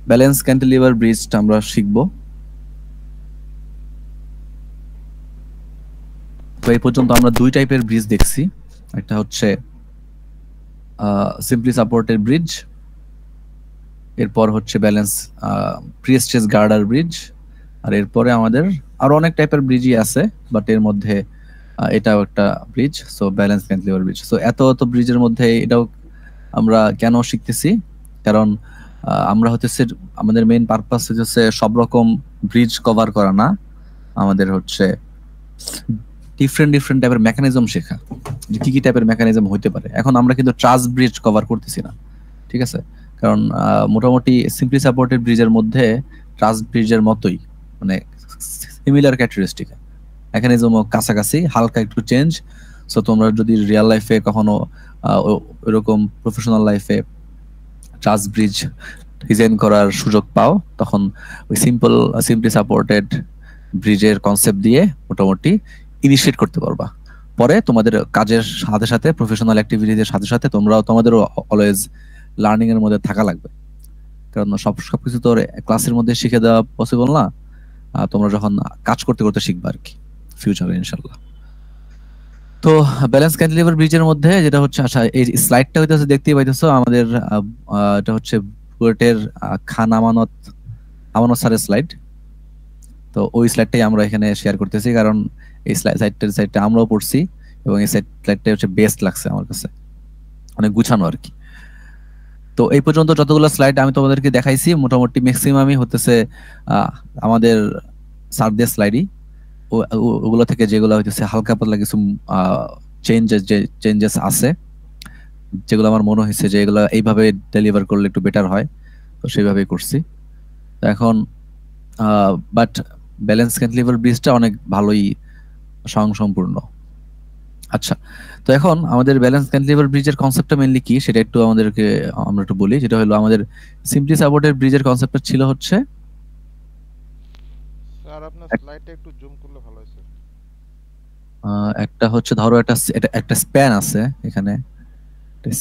Balance cantilever ব্রিজটা আমরা শিখব। তো এই পর্যন্ত আমরা দুই টাইপের ব্রিজ দেখছি, একটা হচ্ছে সিম্পলি সাপোর্টেড ব্রিজ, এরপর হচ্ছে ব্যালেন্স প্রি-স্ট্রেস গার্ডার ব্রিজ, আর এরপরে আমাদের আরো অনেক টাইপের ব্রিজই আছে, বাট এর মধ্যে এটাও একটা bridge, so balance cantilever bridge. So এত ব্রিজের মধ্যে এটাও আমরা কেন শিখতেছি, কারণ আমরা হচ্ছে আমাদের মেইন পারপাস হচ্ছে সব রকম ব্রিজ কভার করা না, আমাদের হচ্ছে ডিফারেন্ট টাইপের মেকানিজম শেখা, যে কি কি টাইপের মেকানিজম হইতে পারে। এখন আমরা কিন্তু ট্রাস ব্রিজ কভার করতেছি না, ঠিক আছে, কারণ মোটামুটি সিম্পলি সাপোর্টেড ব্রিজের মধ্যে ট্রাস ব্রিজের মতোই, মানে সিমিলার ক্যারেক্টারিস্টিক, মেকানিজমও কাছাকাছি, হালকা একটু চেঞ্জ। সো তোমরা যদি রিয়েল লাইফে কখনো এরকম প্রফেশনাল লাইফে ট্রাস ব্রিজ ডিজাইন করার সুযোগ পাও, তখন ওই সিম্পলি সাপোর্টেড ব্রিজের কনসেপ্ট দিয়ে মোটামুটি ইনিশিয়েট করতে পারবা। পরে তোমাদের কাজের সাথে সাথে প্রফেশনাল অ্যাক্টিভিটিদের সাথে সাথে তোমাদেরও অলওয়েজ লার্নিং এর মধ্যে থাকা লাগবে, কারণ সবকিছু তো ক্লাসের মধ্যে শিখে দেওয়া পসিবল না, তোমরা যখন কাজ করতে করতে শিখবা আর কি ফিউচারে ইনশাল্লাহ। তো ব্যালেন্স ক্যান্টিলিভার ব্রিজের মধ্যে যেটা হচ্ছে, আচ্ছা এই স্লাইডটা হইতেছে দেখতেই পাইতেছো, আমাদের এটা হচ্ছে বুয়েটের খান আমানত স্যারের স্লাইড। তো ওই স্লাইডটাই আমরা এখানে শেয়ার করতেছি, কারণ এই সাইডটা আমরাও পড়ছি এবং এই স্লাইডটা হচ্ছে বেস্ট লাগছে আমার কাছে, অনেক গুছানো আর কি। তো এই পর্যন্ত যতগুলো স্লাইড আমি তোমাদেরকে দেখাইছি, মোটামুটি ম্যাক্সিমামই হতেছে আমাদের স্যারদের স্লাইডই, ওগুলো থেকে যেগুলো হইতেছে হালকা পাতলা কিছু চেঞ্জেস আছে, যেগুলো আমার মনে হয়েছে যে এগুলো এইভাবে ডেলিভার করলে একটু বেটার হয়, তো সেইভাবেই করছি। তো এখন বাট ব্যালেন্স ক্যান্টিলিভার ব্রিজটা অনেক ভালোই স্বয়ংসম্পূর্ণ। আচ্ছা, তো এখন আমাদের ব্যালেন্স ক্যান্টিলিভার ব্রিজের কনসেপ্টটা মেইনলি কি সেটা একটু আমরা একটু বলি। যেটা হলো আমাদের সিম্পলি সাপোর্টেড ব্রিজের কনসেপ্টটা ছিল হচ্ছে, স্যার আপনার স্লাইডটা একটু জুম করলে ভালো হয় স্যার। একটা হচ্ছে ধরো একটা স্প্যান আছে এখানে,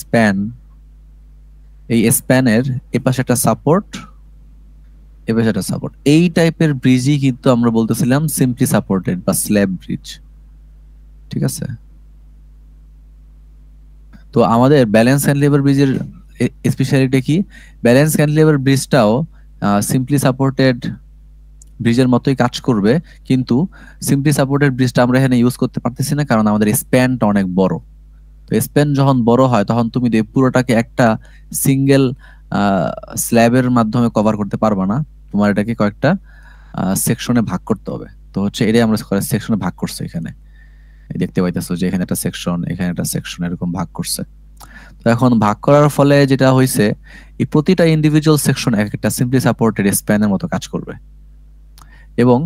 স্প্যান, এই স্প্যানের এপাশে একটা সাপোর্ট, এপাশে একটা সাপোর্ট, এই টাইপের ব্রিজই কিন্তু আমরা বলতেছিলাম সিম্পলি সাপোর্টেড বা স্ল্যাব ব্রিজ, ঠিক আছে। তো আমাদের ব্যালেন্স ক্যান্টিলিভার ব্রিজের স্পেশালিটি কি, ব্যালেন্স ক্যান্টিলিভার ব্রিজটাও সিম্পলি সাপোর্টেড ব্রিজের মতোই কাজ করবে, কিন্তু সিম্পলি সাপোর্টেড ব্রিজটা আমরা এখানে ইউজ করতে পারতেছি না, কারণ আমাদের স্প্যানটা অনেক বড়। তো স্প্যান যখন বড় হয় তখন তুমি পুরোটাকে একটা সিঙ্গেল স্ল্যাবের মাধ্যমে কভার করতে পারবা না, তোমার এটাকে কয়েকটা সেকশনে ভাগ করতে হবে। তো হচ্ছে এটাই আমরা সেকশনে ভাগ করছি, এখানে দেখতে পাইতেছো যে এখানে একটা সেকশন, এখানে একটা সেকশন, এরকম ভাগ করছে। তো এখন ভাগ করার ফলে যেটা হয়েছে, এই প্রতিটা ইন্ডিভিজুয়াল সেকশন একটা সিম্পলি সাপোর্টেড স্প্যানের মতো কাজ করবে, এবং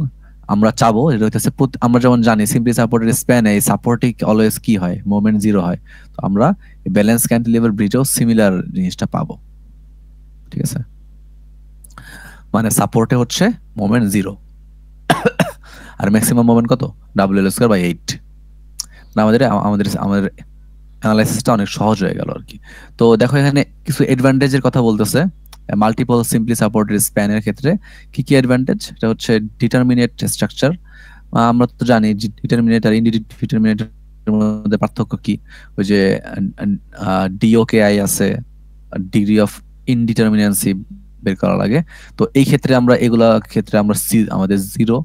আমরা চাবো এটা হইতেছে, আমরা যেমন জানি সিম্পলি সাপোর্টেড স্প্যানে এই সাপোর্টিং অলওয়েজ কি হয়, মোমেন্ট জিরো হয়। তো আমরা ব্যালেন্স ক্যান্টিলিভার ব্রিজেও সিমিলার জিনিসটা পাবো, ঠিক আছে, মানে সাপোর্টে হচ্ছে মোমেন্ট জিরো, আর ম্যাক্সিমাম মোমেন্ট কত, WL²/8। আমাদের আমাদের আমাদের অ্যানালাইসিসটা অনেক সহজ হয়ে গেল আর কি। তো দেখো এখানে কিছু অ্যাডভান্টেজের কথা বলতেছে মাল্টিপল সিম্পলি সাপোর্টেড স্প্যানের ক্ষেত্রে। কি কি অ্যাডভান্টেজ, এটা হচ্ছে ডিটারমিনেট স্ট্রাকচার। আমরা তো জানি ডিটারমিনেট আর ইনডিটারমিনেটের মধ্যে পার্থক্য কি, ওই যে DOKI আছে, ডিগ্রি অফ ইনডিটারমিনেন্সি বের করা লাগে। তো এই ক্ষেত্রে আমরা এগুলা ক্ষেত্রে আমরা আমাদের জিরো।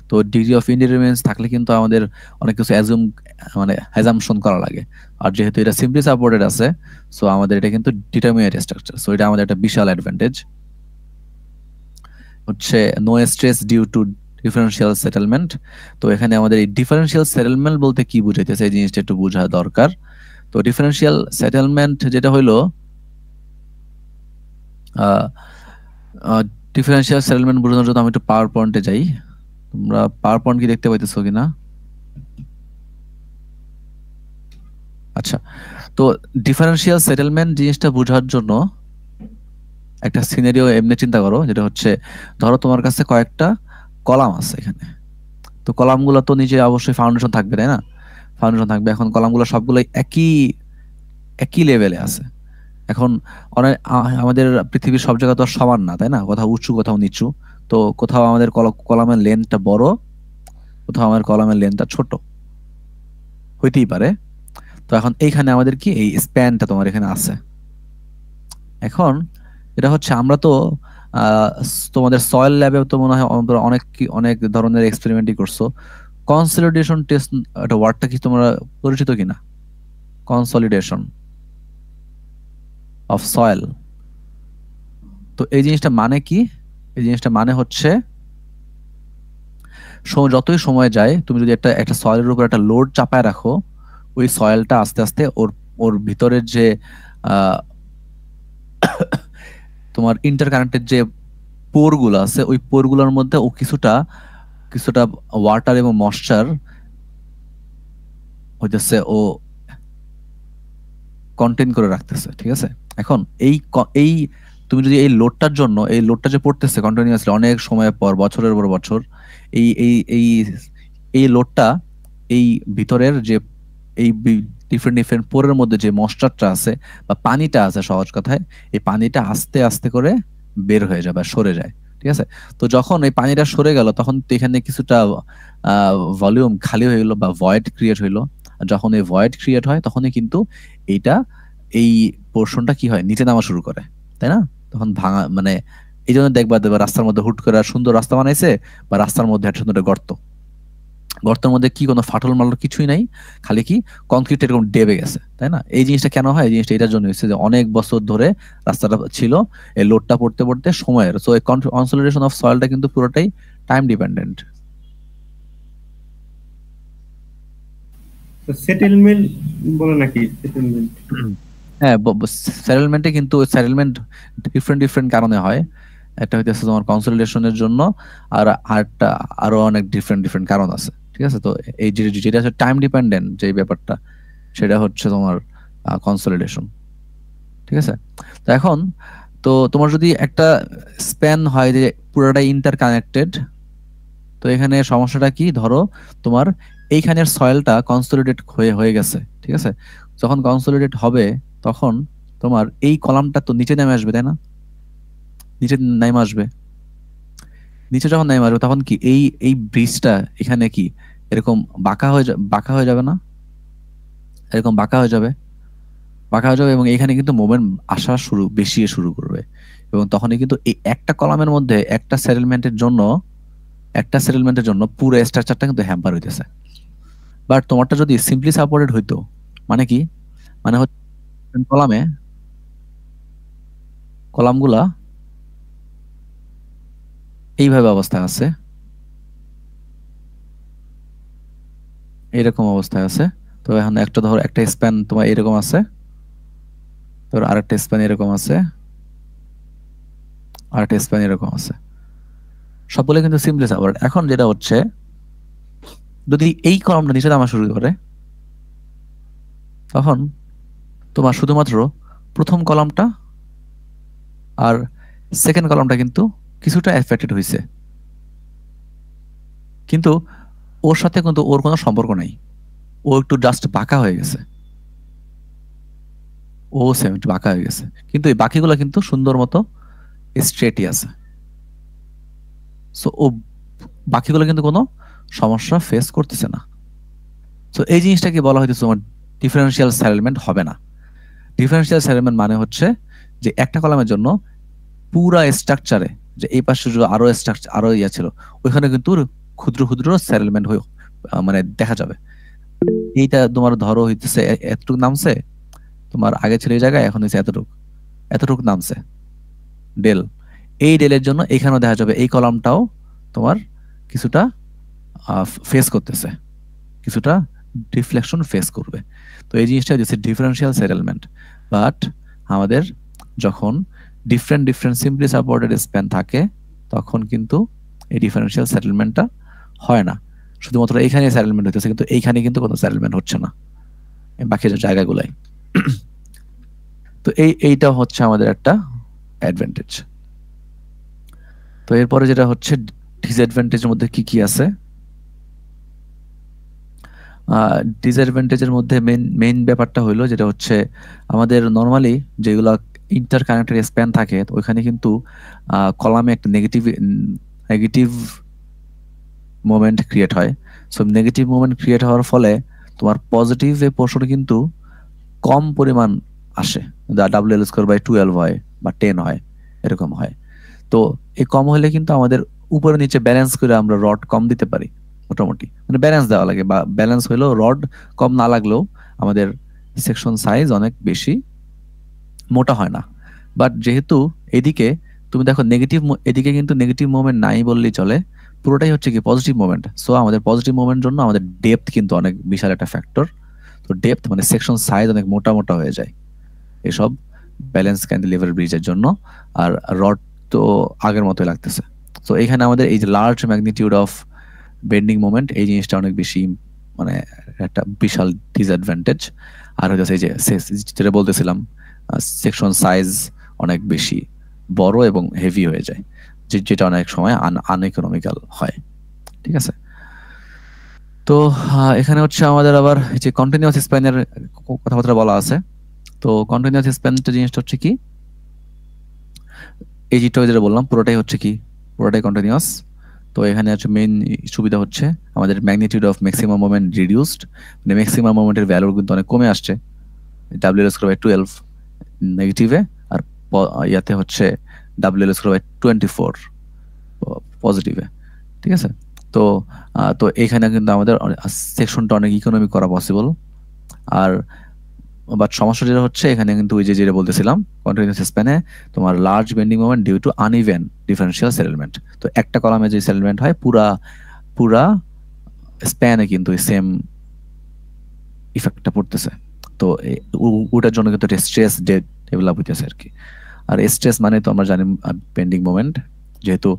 তো ডিগ্রি অফ ইনডিটারমিনেন্স থাকলে কিন্তু আমাদের অনেক কিছু অ্যাজাম্পশন করা লাগে, আর যেহেতু এটা সিম্পলি সাপোর্টেড আছে, সো আমাদের এটা কিন্তু ডিটারমিনেট স্ট্রাকচার, সো এটা আমাদের একটা বিশাল অ্যাডভান্টেজ। হচ্ছে no stress due to differential settlement. তো এখানে আমাদের এই ডিফারেন্সিয়াল সেটেলমেন্ট বলতে কি বুঝাইতেছে, এই জিনিসটা একটু বোঝা দরকার। তো ডিফারেন্সিয়াল সেটেলমেন্ট যেটা হইলো, ডিফারেন্সিয়াল সেটেলমেন্ট বোঝানোর জন্য আমি একটু পাওয়ার পয়েন্টে যাই। তোমরা পাওয়ার পয়েন্ট কি দেখতে পাইতেছো কিনা? আচ্ছা, তো ডিফারেন্সিয়াল সেটেলমেন্ট জিনিসটা বোঝার জন্য একটা সিনারিও এমনি চিন্তা করো, যেটা হচ্ছে ধরো তোমার কাছে কয়েকটা কলাম আছে এখানে। তো কলামগুলো তো নিচে অবশ্যই ফাউন্ডেশন থাকবে, তাই না? ফাউন্ডেশন থাকবে। এখন কলামগুলো সবগুলো একই একই লেভেলে আছে, এখন অনেক আমাদের পৃথিবীর সব জায়গা তো আর সমান না, তাই না? কোথাও উঁচু কোথাও নিচু। তো কোথাও আমাদের কলামের লেন্থটা বড়, কোথাও আমাদের কলামের লেন্থটা ছোট হইতেই পারে। তো এখন এইখানে আমাদের কি এই স্প্যানটা তোমার এখানে আছে। এখন এটা হচ্ছে আমরা তো তোমাদের সয়েল ল্যাবে তো মনে হয় অনেক ধরনের এক্সপেরিমেন্টই করছো। কনসলিডেশন টেস্ট, এটা ওয়ার্ডটা কি তোমরা পরিচিত কিনা? Consolidation of soil. তো এই জিনিসটা মানে কি? এই জিনিসটা মানে হচ্ছে যতই সময় যায় তুমি যদি একটা একটা সয়েলের উপর একটা লোড চাপায় রাখো, ওই সয়েলটা আস্তে আস্তে ওর ওর ভিতরের যে আহ, তোমার ইন্টারকানেক্টেড যে পোর গুলো আছে, ওই পোর গুলোর মধ্যে ও কিছুটা কিছুটা ওয়াটার এবং ময়েশ্চার হইতেছে ও কন্টেইন করে রাখতেছে, ঠিক আছে? এখন এই তুমি যদি এই লোডটা যে পড়তেছে কন্টিনিউয়াসলি অনেক সময় পর, বছরের পর বছর, এই এই এই এই লোডটা, এই ভিতরের যে এই ডিফারেন্ট ডিফারেন্ট পোরের মধ্যে যে ময়েশ্চারটা আছে বা পানিটা আছে, সহজ কথায় এই পানিটা আস্তে আস্তে করে বের হয়ে যায় বা সরে যায়, ঠিক আছে? তো যখন এই পানিটা সরে গেল তখন তো এখানে কিছুটা ভলিউম খালি হয়ে গেল বা ভয়েড ক্রিয়েট হইলো। আর যখন এই ভয়েড ক্রিয়েট হয় তখনই কিন্তু এইটা এই পোর্শনটা কি হয়, নিচে নামা শুরু করে, তাই না? তখন ভাঙা মানে এই জন্য দেখবা রাস্তার মধ্যে হুট করে সুন্দর রাস্তা বানাইছে, বা রাস্তার মধ্যে একটা সুন্দর একটা গর্ত, গর্তের মধ্যে কি কোনো ফাটল মাটল কিছুই নাই, খালি কি কংক্রিট এরকম ডেবে গেছে, তাই না? এই জিনিসটা কেন হয়? এই জিনিসটা এটার জন্য হচ্ছে যে অনেক বছর ধরে রাস্তাটা ছিল, এই লোডটা পড়তে পড়তে সময়ের, সো এই কনসলিডেশন অফ সয়েলটা কিন্তু পুরোটাই টাইম ডিপেন্ডেন্ট। সেটেলমেন্ট বলে নাকি? সেটেলমেন্ট, হ্যাঁ, সেটেলমেন্টে কিন্তু সেটেলমেন্ট ডিফারেন্ট ডিফারেন্ট কারণে হয়। একটা হইতেছে তোমার কনসলিডেশনের জন্য, আর আরেকটা আরো অনেক ডিফারেন্ট ডিফারেন্ট কারণ আছে, ঠিক আছে? তো এই যেটা হচ্ছে টাইম ডিপেন্ডেন্ট যে ব্যাপারটা, সেটা হচ্ছে তোমার কনসলিডেশন, ঠিক আছে? তো এখন তো তোমার যদি একটা স্প্যান হয় যে পুরোটাই ইন্টার কানেক্টেড, তো এখানে সমস্যাটা কি? ধরো তোমার এইখানের সয়েলটা কনসলিডেট হয়ে হয়ে গেছে, ঠিক আছে? যখন কনসলিডেট হবে তখন তোমার এই কলামটা তো নিচে নেমে আসবে, তাই না? নিচে নেমে আসবে। নিচে যখন নেমে আসবে তখন কি এই এই ব্রিজটা এখানে কি এরকম বাঁকা হয়ে যাবে না? এরকম বাঁকা হয়ে যাবে, বাঁকা হয়ে যাবে, এবং এখানে কিন্তু মোমেন্ট আসা বেশি শুরু করবে, এবং তখনই কিন্তু এই একটা সেটেলমেন্টের জন্য পুরো স্ট্রাকচারটা কিন্তু হ্যাম্পার হইতেছে। বাট তোমারটা যদি সিম্পলি সাপোর্টেড হইতো, মানে কি? মানে হচ্ছে কলামে কলামগুলা এইভাবে অবস্থায় আছে, এরকম অবস্থায় আছে। তো এখন একটা ধরো একটা স্প্যান তোমার এরকম আছে, তোর আরেকটা স্প্যান এরকম আছে, আরেকটা স্প্যান এরকম আছে, সবগুলো কিন্তু সিম্পলি সাপোর্টেড। এখন যেটা হচ্ছে, যদি এই কলামটা নিচে নামা শুরু করে তখন তোমার শুধুমাত্র প্রথম কলামটা আর সেকেন্ড কলামটা কিন্তু কিছুটা এফেক্টেড হয়েছে, কিন্তু ওর সাথে কিন্তু ওর কোনো সম্পর্ক নাই, ও একটু জাস্ট বাঁকা হয়ে গেছে, ও সেম একটু বাঁকা হয়ে গেছে, কিন্তু এই বাকিগুলো কিন্তু সুন্দর মতো স্ট্রেটই আছে। সো ও বাকিগুলো কিন্তু কোনো সমস্যা ফেস করতেছে না। সো এই জিনিসটাকে বলা হয়তো তোমার ডিফারেন্সিয়াল সেটেলমেন্ট হবে না। ডিফারেন্সিয়াল সেটেলমেন্ট মানে হচ্ছে যে একটা কলামের জন্য পুরা স্ট্রাকচারে, যে এই পাশে যে আরো স্ট্রাকচার আরো ইয়া ছিল, ওইখানে কিন্তু ক্ষুদ্র ক্ষুদ্র সেটেলমেন্ট হয়ে মানে দেখা যাবে। এইটা তোমার ধরো হইতেছে এতটুকু নামছে, তোমার আগে ছিল এই জায়গায়, এখন হচ্ছে এতটুকু, এতটুকু নামছে ডেল। এই ডেলের জন্য এখানেও দেখা যাবে এই কলামটাও তোমার কিছুটা ফেস করতেছে, কিছুটা ডিফ্লেকশন ফেস করবে। তো এই জিনিসটা হচ্ছে ডিফারেন্সিয়াল সেটেলমেন্ট। বাট আমাদের যখন different different simply supported span থাকে তখন কিন্তু এই ডিফারেন্সিয়াল সেটেলমেন্টটা হয় না, শুধুমাত্র এইখানে সেটেলমেন্ট হইতেছে, কিন্তু এইখানে কিন্তু কোনো সেটেলমেন্ট হচ্ছে না এই বাকি যে জায়গাগুলাই। তো এইটা হচ্ছে আমাদের একটা অ্যাডভান্টেজ। তো এরপরে যেটা হচ্ছে ডিসঅ্যাডভান্টেজের মধ্যে কি কি আছে, ডিসঅ্যাডভান্টেজের মধ্যে মেইন ব্যাপারটা হলো যেটা হচ্ছে আমাদের নর্মালি যেগুলো ইন্টার কানেক্টেড স্প্যান থাকে তো ওইখানে কিন্তু কলামে একটা নেগেটিভ মোমেন্ট ক্রিয়েট হয়। সো নেগেটিভ মোমেন্ট ক্রিয়েট হওয়ার ফলে তোমার পজিটিভ এ পোর্শন কিন্তু কম পরিমাণ আসে, WL²/12 হয় বা 10 হয়, এরকম হয়। তো এই কম হলে কিন্তু আমাদের উপরে নিচে ব্যালেন্স করে আমরা রড কম দিতে পারি, মোটামুটি মানে ব্যালেন্স দেওয়া লাগে, বা ব্যালেন্স হলেও রড কম না লাগলেও আমাদের সেকশন সাইজ অনেক বেশি মোটা হয় না। বাট যেহেতু এদিকে তুমি দেখো এদিকে কিন্তু নেগেটিভ মোমেন্ট নাই বললেই চলে, পুরোটাই হচ্ছে কি পজিটিভ মোমেন্ট। সো আমাদের পজিটিভ মোমেন্ট জন্য আমাদের ডেপথ কিন্তু অনেক বিশাল একটা ফ্যাক্টর। তো ডেপথ মানে সেকশন সাইজ অনেক মোটা মোটা হয়ে যায় এসব ব্যালেন্স ক্যান্টিলিভার ব্রিজের জন্য। আর রড তো আগের মতোই লাগতেছে। তো এখানে আমাদের এই যে large magnitude of bending moment, এই জিনিসটা অনেক বেশি মানে একটা বিশাল ডিসঅ্যাডভান্টেজ। আর হচ্ছে এই যে যেটা বলতেছিলাম সেকশন সাইজ অনেক বেশি বড় এবং হেভি হয়ে যায়, যেটা অনেক সময় আনইকোনমিক্যাল হয়। ঠিক আছে। তো এখানে হচ্ছে আমাদের আবার যে কন্টিনিউয়াস স্প্যানের কথাবার্তা বলা আছে। তো কন্টিনিউয়াস স্প্যানটা জিনিসটা হচ্ছে কি, এই যেটা যেটা বললাম পুরোটাই হচ্ছে কি, পুরোটাই কন্টিনিউয়াস। তো এখানে হচ্ছে মেইন সুবিধা হচ্ছে আমাদের magnitude of maximum moment reduced, মানে ম্যাক্সিমাম মোমেন্টের ভ্যালু কিন্তু অনেক কমে আসছে WL²/12 নেগেটিভে, আর ইয়াতে হচ্ছে WL²/24 পজিটিভে। ঠিক আছে। তো তো এখানে কিন্তু আমাদের সেকশনটা অনেক ইকোনমিক করা পসিবল। আর বাট সমস্যা যেটা হচ্ছে এখানে কিন্তু ওই যে যেটা বলতেছিলাম কন্টিনিউয়াস স্প্যানে তোমার large bending moment due to uneven differential settlement. তো একটা কলামে যে সেটেলমেন্ট হয় পুরা পুরা স্প্যানে কিন্তু সেম ইফেক্টটা পড়তেছে। তো ওটার জন্য কিন্তু একটা স্ট্রেস ডেভেলপ হইতেছে আর কি। আর স্ট্রেস মানে তো আমরা জানি বেন্ডিং মোমেন্ট, যেহেতু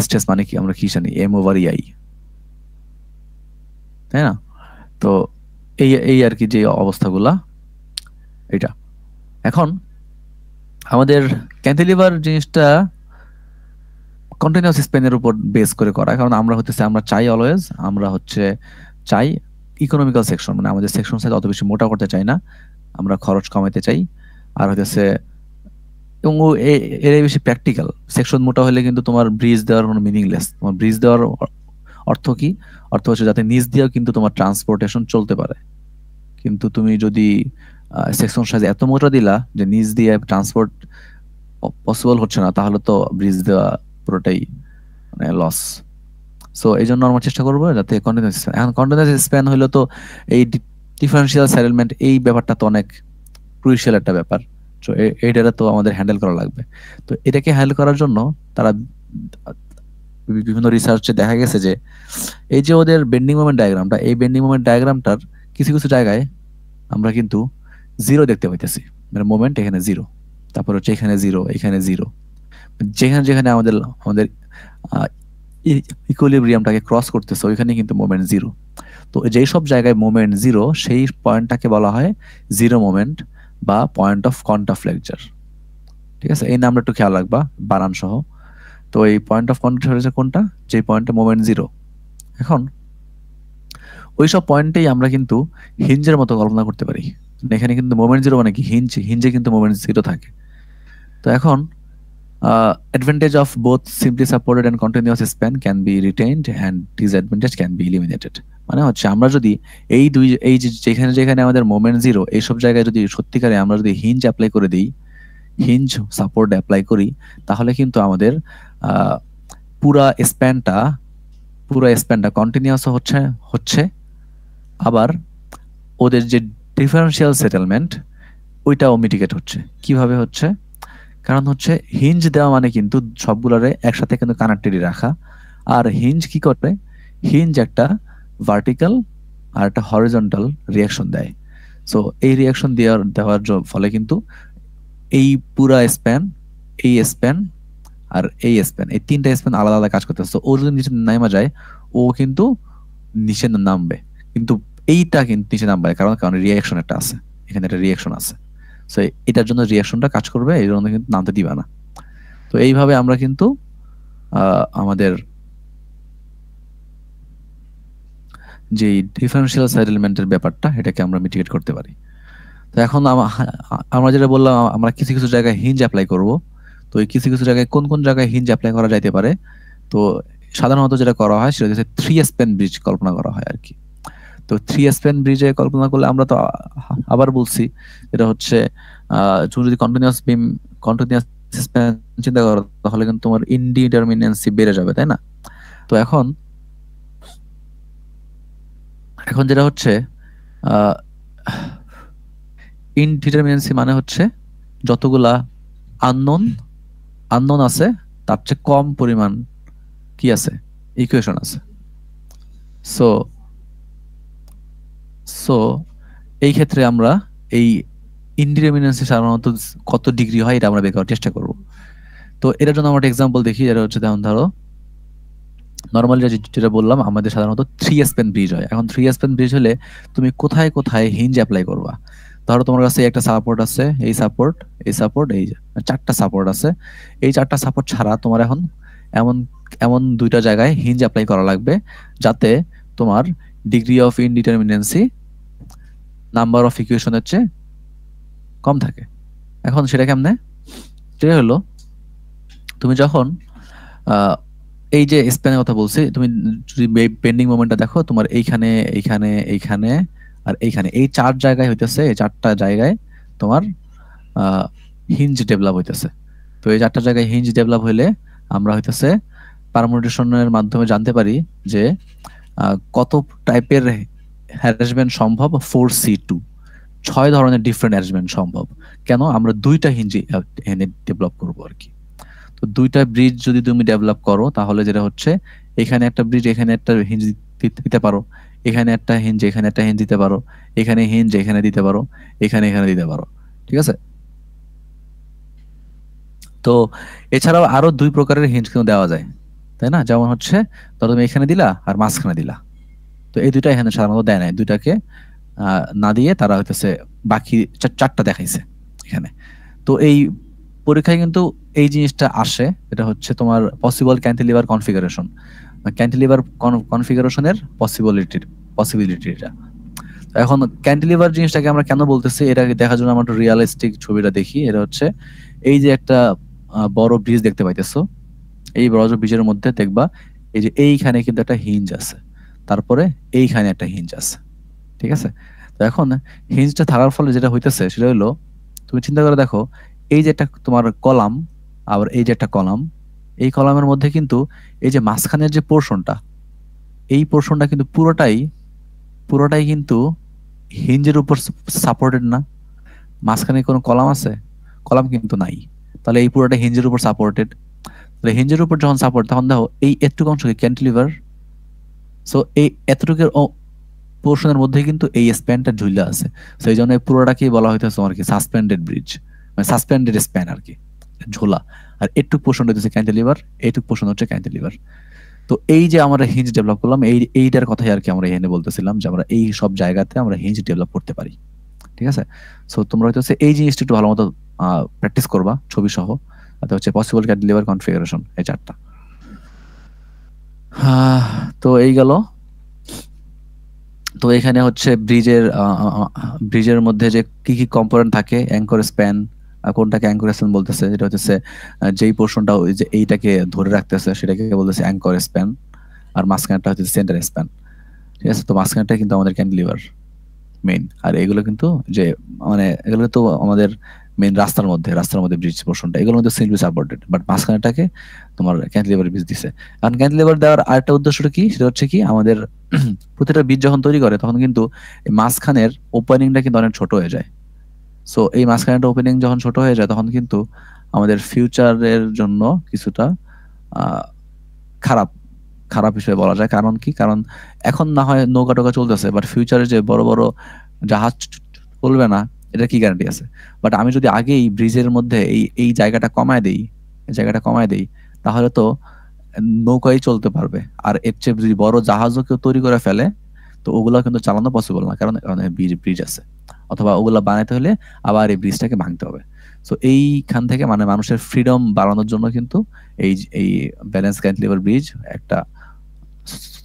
স্ট্রেস মানে কি আমরা কি জানি M/EI, তাই না? তো এই এই আর কি যে অবস্থাগুলা এটা। এখন আমাদের ক্যান্টিলিভার জিনিসটা কন্টিনিউয়াস স্পেনের উপর বেস করে করা, কারণ আমরা চাই অলওয়েজ আমরা চাই ইকোনমিক্যাল সেকশন, মানে আমাদের সেকশন সাইজ অত বেশি মোটা করতে চাই না, আমরা খরচ কমাইতে চাই। আর হইতেছে এবং এর বেশি প্র্যাকটিক্যাল সেকশন মোটা হলে কিন্তু তোমার ব্রিজ দেওয়ার কোনো মিনিংলেস। তোমার ব্রিজ দেওয়ার অর্থ কি? অর্থ হচ্ছে যাতে নিচ দিয়েও কিন্তু তোমার ট্রান্সপোর্টেশন চলতে পারে। কিন্তু তুমি যদি সেকশন সাইজ এত মোটা দিলা যে নিচ দিয়ে ট্রান্সপোর্ট পসিবল হচ্ছে না, তাহলে তো ব্রিজ দেওয়া পুরোটাই মানে লস। সো এই জন্য আমরা চেষ্টা করবো যাতে কন্টিনিউয়াস স্প্যান। এখন কন্টিনিউয়াস স্প্যান হলো তো এই ডিফারেন্সিয়াল সেটেলমেন্ট, এই ব্যাপারটা তো অনেক ক্রুশিয়াল একটা ব্যাপার। তো এইটা তো আমাদের হ্যান্ডেল করা লাগবে। তো এটাকে হ্যান্ডেল করার জন্য তারা বিভিন্ন রিসার্চে দেখা গেছে যে এই যে ওদের বেন্ডিং মোমেন্ট ডায়াগ্রামটা, এই বেন্ডিং মোমেন্ট ডায়াগ্রামটার কিছু কিছু জায়গায় আমরা কিন্তু জিরো দেখতে পাইতেছি, মানে মোমেন্ট এখানে জিরো, তারপর হচ্ছে এখানে জিরো, এখানে জিরো, যেখানে যেখানে আমাদের আমাদের ইকুইলিব্রিয়ামটাকে ক্রস করতেছে ওইখানে কিন্তু মোমেন্ট জিরো। তো যেই সব জায়গায় মোমেন্ট জিরো সেই পয়েন্টটাকে বলা হয় জিরো মোমেন্ট বা পয়েন্ট অফ কন্ট্রাফ্লেকচার। ঠিক আছে, এই নামটা একটু খেয়াল রাখবা বানান সহ। তো এই পয়েন্ট অফ কন্ট্রাফ্লেকচার কোনটা? যে পয়েন্টে মোমেন্ট জিরো। এখন ওইসব পয়েন্টেই আমরা কিন্তু হিঞ্জের মতো কল্পনা করতে পারি। এখানে কিন্তু মোমেন্ট জিরো মানে কি, হিঞ্জে কিন্তু মোমেন্ট জিরো থাকে। তো এখন advantage of both simply supported and continuous span can be retained and disadvantage can be eliminated। মানে হচ্ছে আমরা যদি এই যেখানে যেখানে আমাদের মোমেন্ট জিরো এইসব জায়গায় যদি সত্যিকারে আমরা যদি হিঞ্জ অ্যাপ্লাই করে দিই, হিঞ্জ সাপোর্ট অ্যাপ্লাই করি, তাহলে কিন্তু আমাদের পুরা স্প্যানটা কন্টিনিউয়াস হচ্ছে আবার ওদের যে ডিফারেন্সিয়াল সেটেলমেন্ট ওইটাও মিটিগেট হচ্ছে। কিভাবে হচ্ছে? কারণ হচ্ছে হিঞ্জ দেওয়া মানে কিন্তু সবগুলোরে একসাথে কিন্তু কানেক্টেডই রাখা। আর হিঞ্জ কি করে? হিঞ্জ একটা ভার্টিক্যাল আর একটা হরিজন্টাল রিয়াকশন দেয়। সো এই রিয়াকশন দেওয়ার ফলে কিন্তু এই পুরা স্প্যান, এই স্প্যান আর এই স্প্যান, এই তিনটা স্প্যান আলাদা আলাদা কাজ করতেছে। ও যদি নিচে নামা যায় ও কিন্তু নিচে নামবে, কিন্তু এইটা কিন্তু নিচে নামবে কারণ রিয়াকশন একটা আছে, এখানে একটা রিয়াকশন আছে। সো এটার জন্য রিয়াকশনটা কাজ করবে, এই জন্য কিন্তু নামতে দিবা না। তো এইভাবে আমরা কিন্তু আমাদের যে ডিফারেনশিয়াল সেটেলমেন্টের ব্যাপারটা, এটাকে আমরা মিটিগেট করতে পারি। তো এখন আমরা যেটা বললাম, আমরা কিছু কিছু জায়গায় হিঞ্জ অ্যাপ্লাই করব। তো এই কিছু কিছু জায়গায় কোন কোন জায়গায় হিঞ্জ অ্যাপ্লাই করা যাইতে পারে, তো সাধারণত যেটা করা হয় সেটা হচ্ছে 3 স্প্যান ব্রিজ কল্পনা করা হয় আর কি। তো 3 স্প্যান ব্রিজে কল্পনা করলে আমরা তো আবার বলছি, এটা হচ্ছে তুমি যদি কন্টিনিউয়াস স্প্যান চিন্তা করো, তাহলে কিন্তু তোমার ইনডিটারমিনেন্সি বেড়ে যাবে, তাই না? তো এখন এখন যেটা হচ্ছে, ইনডিটারমিনেন্সি মানে হচ্ছে যতগুলা আননোন আননোন আছে তার চেয়ে কম পরিমাণ কি আছে, ইকুয়েশন আছে। সো সো এই ক্ষেত্রে আমরা এই ইনডিটারমিনেন্সি সাধারণত কত ডিগ্রি হয় এটা আমরা বের করার চেষ্টা করব। তো এটার জন্য আমরা একটা এক্সাম্পল দেখি, যেটা হচ্ছে যেমন ধরো নর্মালি যেটা বললাম, আমাদের সাধারণত 3 স্প্যান ব্রিজ হয়। এখন 3 স্প্যান ব্রিজ হলে তুমি কোথায় কোথায় হিঞ্জ অ্যাপ্লাই করবা? ধরো তোমার কাছে একটা সাপোর্ট আছে, এই সাপোর্ট, এই সাপোর্ট, এই 4টা সাপোর্ট আছে। এই 4টা সাপোর্ট ছাড়া তোমার এখন এমন এমন 2টা জায়গায় হিঞ্জ অ্যাপ্লাই করা লাগবে যাতে তোমার ডিগ্রি অফ ইনডিটারমিনেন্সি নাম্বার অফ ইকুয়েশনের চেয়ে কম থাকে। এখন সেটা কেমনে? সেটা হলো, তুমি যখন এই যে স্প্যানের কথা বলছি, তুমি যদি বেন্ডিং মোমেন্টটা দেখো, তোমার এইখানে এইখানে এইখানে আর এইখানে, এই 4 জায়গায় হইতেছে, এই 4টা জায়গায় তোমার হিঞ্জ ডেভেলপ হইতেছে। তো এই 4টা জায়গায় হিঞ্জ ডেভেলপ হইলে আমরা হইতেছে পারমুটেশনের মাধ্যমে জানতে পারি যে কত টাইপের হ্যারাসমেন্ট সম্ভব। 4C2 6 ধরনের ডিফারেন্ট অ্যারেঞ্জমেন্ট সম্ভব। কেন? আমরা 2টা হিঞ্জ এনে ডেভেলপ করবো আর কি। তো 2টা ব্রিজ যদি তুমি ডেভেলপ করো, তাহলে যেটা হচ্ছে, এখানে একটা ব্রিজ, এখানে একটা হিঞ্জ দিতে পারো, এখানে একটা হিঞ্জ, এখানে একটা হিঞ্জ দিতে পারো, এখানে হিঞ্জ, এখানে দিতে পারো, এখানে এখানে দিতে পারো। ঠিক আছে? তো এছাড়াও আরো 2 প্রকারের হিঞ্জ কিন্তু দেওয়া যায়, তাই না? যেমন হচ্ছে ধরো তুমি এখানে দিলা আর মাঝখানে দিলা। তো এই 2টা এখানে সাধারণত দেয় নাই, 2টাকে না দিয়ে তারা হইতেছে বাকি 4টা দেখাইছে এখানে। তো এই পরীক্ষায় কিন্তু এই জিনিসটা আসে, এটা হচ্ছে তোমার পসিবল ক্যান্টিলিভার কনফিগারেশন, ক্যান্টিলিভার কনফিগারেশনের পসিবিলিটিটা। এখন ক্যান্টিলিভার জিনিসটাকে আমরা কেন বলতেছি, এটা দেখার জন্য আমরা একটু রিয়ালিস্টিক ছবিটা দেখি। এটা হচ্ছে এই যে একটা বড় ব্রিজ দেখতে পাইতেছো, এই বড় ব্রিজের মধ্যে দেখবা এই যে এইখানে কিন্তু একটা হিঞ্জ আছে, তারপরে এইখানে একটা হিঞ্জ আছে। ঠিক আছে? তো এখন হিঞ্জটা থাকার ফলে যেটা হইতেছে সেটা হলো, তুমি চিন্তা করে দেখো, এই যে একটা তোমার কলাম, আবার এই যে একটা কলাম, এই কলামের মধ্যে কিন্তু এই যে মাঝখানের যে পোর্শনটা, এই পোর্শনটা কিন্তু পুরোটাই কিন্তু হিঞ্জের উপর সাপোর্টেড না। মাঝখানে কোনো কলাম আছে? কলাম কিন্তু নাই। তাহলে এই পুরোটা হিঞ্জের উপর সাপোর্টেড। তাহলে হিঞ্জের উপর যখন সাপোর্ট, তখন দেখো এই এতটুকু অংশকে ক্যান্টিলিভার। সো এই এতটুকুর পোর্শনের মধ্যে কিন্তু এই স্প্যানটা ঝুলে আছে। সেই জন্য এই পুরোটাকেই বলা হইতেছে তোমার কি সাসপেন্ডেড ব্রিজ, মানে সাসপেন্ডেড স্প্যান আর কি, ঝোলা। আর এইটুক পোর্শন হচ্ছে ক্যান্টিলিভার, এইটুক পোর্শন হচ্ছে ক্যান্টিলিভার। তো এই যে আমরা হিঞ্জ ডেভেলপ করলাম, এইটার কথাই আর কি আমরা এখানে বলতেছিলাম, যে আমরা এই সব জায়গাতে আমরা হিঞ্জ ডেভেলপ করতে পারি। ঠিক আছে? সো তোমরা হচ্ছে এই জিনিসটা একটু ভালো মতো প্র্যাকটিস করবা ছবি সহ। এটা হচ্ছে পসিবল ক্যান্টিলিভার কনফিগারেশন, এই 4টা। তো এই গেল। তো এখানে হচ্ছে ব্রিজের মধ্যে যে কি কি কম্পোনেন্ট থাকে, অ্যাঙ্কর স্প্যান, কোনটাকে অ্যাঙ্কর স্প্যান বলতেছে, যেটা হচ্ছে যেই পোর্শনটা ওই যে এইটাকে ধরে রাখতেছে সেটাকে বলতেছে অ্যাঙ্কর স্প্যান, আর মাঝখানটা হচ্ছে সেন্টার স্প্যান। ঠিক আছে? তো মাঝখানটা কিন্তু আমাদের ক্যান্টিলিভার মেইন। আর এগুলো কিন্তু যে মানে এগুলো তো আমাদের মেইন রাস্তার মধ্যে ব্রিজ পোর্শনটা, এগুলোর মধ্যে সিম্পলি সাপোর্টেড, বাট মাঝখানেটাকে তোমার ক্যান্টিলিভার ব্রিজ দিছে। কারণ ক্যান্টিলিভার দেওয়ার আরেকটা উদ্দেশ্যটা কি, সেটা হচ্ছে কি, আমাদের প্রতিটা ব্রিজ যখন তৈরি করে তখন কিন্তু এই মাঝখানের ওপেনিংটা কিন্তু অনেক ছোট হয়ে যায়। সো এই মাঝখানেটা ওপেনিং যখন ছোট হয়ে যায়, তখন কিন্তু আমাদের ফিউচারের জন্য কিছুটা আহ খারাপ খারাপ হিসেবে বলা যায়। কারণ কি? কারণ এখন না হয় নৌকা টোকা চলতেছে, বাট ফিউচারে যে বড় বড় জাহাজ চলবে না, এটা কি গ্যারান্টি আছে? বাট আমি যদি আগেই ব্রিজের মধ্যে এই জায়গাটা কমায় দেই, তাহলে তো নৌকাই চলতে পারবে। আর এর চেয়ে যদি বড় জাহাজও কেউ তৈরি করে ফেলে, তো ওগুলা কিন্তু চালানো পসিবল না, কারণ ব্রিজ আছে। অথবা ওগুলা বানাইতে হলে আবার এই ব্রিজটাকে ভাঙতে হবে। সো এইখান থেকে মানে মানুষের ফ্রিডম বাড়ানোর জন্য কিন্তু এই এই ব্যালেন্স ক্যান্টিলিভার ব্রিজ একটা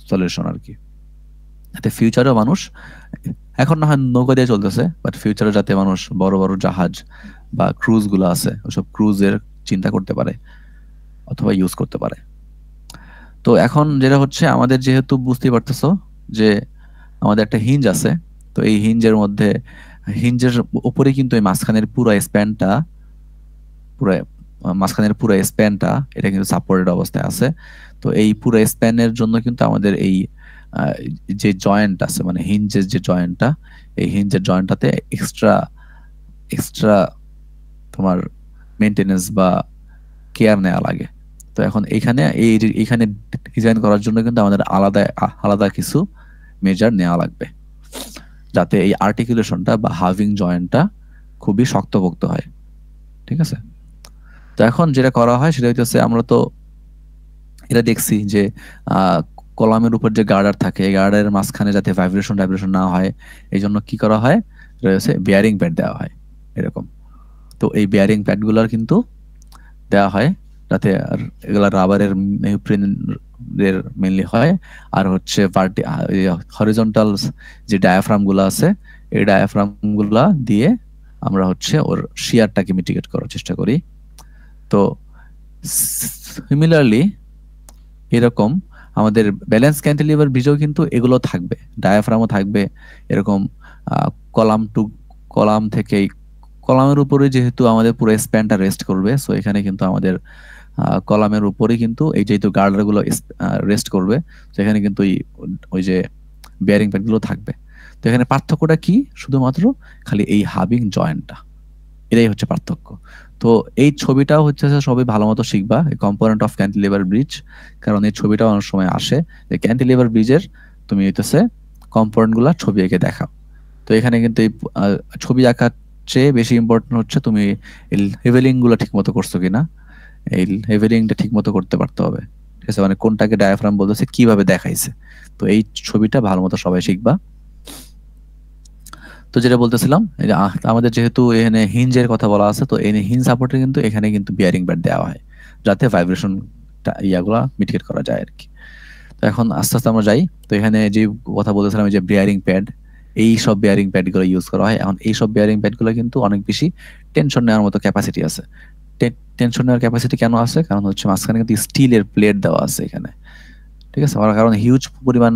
সলিউশন আর কি। যাতে ফিউচারেও মানুষ, এখন না হয় নৌকা দিয়ে চলতেছে, বাট ফিউচারে যাতে মানুষ বড় বড় জাহাজ বা ক্রুজ গুলো আছে ওসব ক্রুজের চিন্তা করতে পারে অথবা ইউজ করতে পারে। তো এখন যেটা হচ্ছে, আমাদের যেহেতু বুঝতেই পারতেছো যে আমাদের একটা হিঞ্জ আছে, তো এই হিঞ্জের উপরে কিন্তু এই মাঝখানের পুরো স্প্যানটা এটা কিন্তু সাপোর্টেড অবস্থায় আছে। তো এই পুরো স্প্যানের জন্য কিন্তু আমাদের এই যে জয়েন্ট আছে, মানে হিঞ্জের যে জয়েন্টটা, এই হিঞ্জের জয়েন্টটাতে এক্সট্রা এক্সট্রা তোমার মেনটেনেন্স বা কেয়ার নেওয়া লাগে। তো এখন এইখানে ডিজাইন করার জন্য কিন্তু আমাদের আলাদা আলাদা কিছু মেজার নেওয়া লাগবে, যাতে এই আর্টিকুলেশনটা বা হাভিং জয়েন্টটা খুবই শক্তপোক্ত হয়। ঠিক আছে? তো এখন যেটা করা হয় সেটা হইতেছে, আমরা তো এটা দেখছি যে কলামের উপর যে গার্ডার থাকে, এই গার্ডারের মাঝখানে যাতে ভাইব্রেশন না হয়, এই জন্য কি করা হয়, রয়েছে বিয়ারিং প্যাড দেওয়া হয় এরকম। তো এই বিয়ারিং প্যাড গুলার কিন্তু দেওয়া হয় যাতে এগুলা রাবারের নিউপ্রিনের মেনলি হয়, আর হচ্ছে হরিজন্টাল যে ডায়াফ্রাম গুলো আছে, এই ডায়াফ্রাম গুলা দিয়ে আমরা হচ্ছে ওর শিয়ারটাকে মিটিগেট করার চেষ্টা করি। তো সিমিলারলি এরকম আমাদের ব্যালেন্স ক্যান্টিলিভার ব্রিজেও কিন্তু এগুলো থাকবে, ডায়াফ্রামও থাকবে এরকম। কলাম থেকে কলামের উপরে যেহেতু আমাদের পুরো স্প্যানটা রেস্ট করবে, সো এখানে কিন্তু আমাদের কলামের উপরে কিন্তু এই যেহেতু গার্ডার গুলো রেস্ট করবে, তো এখানে কিন্তু ওই যে বিয়ারিং প্যাড গুলো থাকবে। তো এখানে পার্থক্যটা কি, শুধুমাত্র খালি এই হাবিং জয়েন্টটা, এটাই হচ্ছে পার্থক্য। তো এই ছবিটাও হচ্ছে সবাই ভালো মতো শিখবা, কম্পোনেন্ট অফ ক্যান্টিলিভার ব্রিজ, কারণ এই ছবিটাও অনেক সময় আসে যে ক্যান্টিলিভার ব্রিজের তুমি হইতেছে কম্পোনেন্ট গুলা ছবি এঁকে দেখাও। তো এখানে কিন্তু এই ছবি আঁকার চেয়ে বেশি ইম্পর্টেন্ট হচ্ছে তুমি এই লেভেলিং গুলো ঠিক মতো করছো কিনা, এই লেভেলিংটা ঠিক মতো করতে পারতে হবে। ঠিক আছে? মানে কোনটাকে ডায়াফ্রাম বলতেছে, কিভাবে দেখাইছে, তো এই ছবিটা ভালো মতো সবাই শিখবা। তো যেটা বলতেছিলাম, এই যে আমাদের যেহেতু এখানে হিঞ্জের কথা বলা আছে, তো এই হিঞ্জ সাপোর্টে কিন্তু এখানে কিন্তু বিয়ারিং প্যাড দেওয়া হয় যাতে ভাইব্রেশন ইয়াগুলা মিটিগেট করা যায় আর কি। তো এখন আস্তে আস্তে আমরা যাই। তো এখানে যে কথা বলতেছিলাম যে বিয়ারিং প্যাড, এই সব বিয়ারিং প্যাড গুলো ইউজ করা হয়। এখন এই সব বিয়ারিং প্যাড গুলো কিন্তু অনেক বেশি টেনশন নেওয়ার মতো ক্যাপাসিটি আছে। টেনশন নেওয়ার ক্যাপাসিটি কেন আছে? কারণ হচ্ছে মাঝখানে কিন্তু স্টিলের প্লেট দেওয়া আছে এখানে। ঠিক আছে? কারণ হিউজ পরিমাণ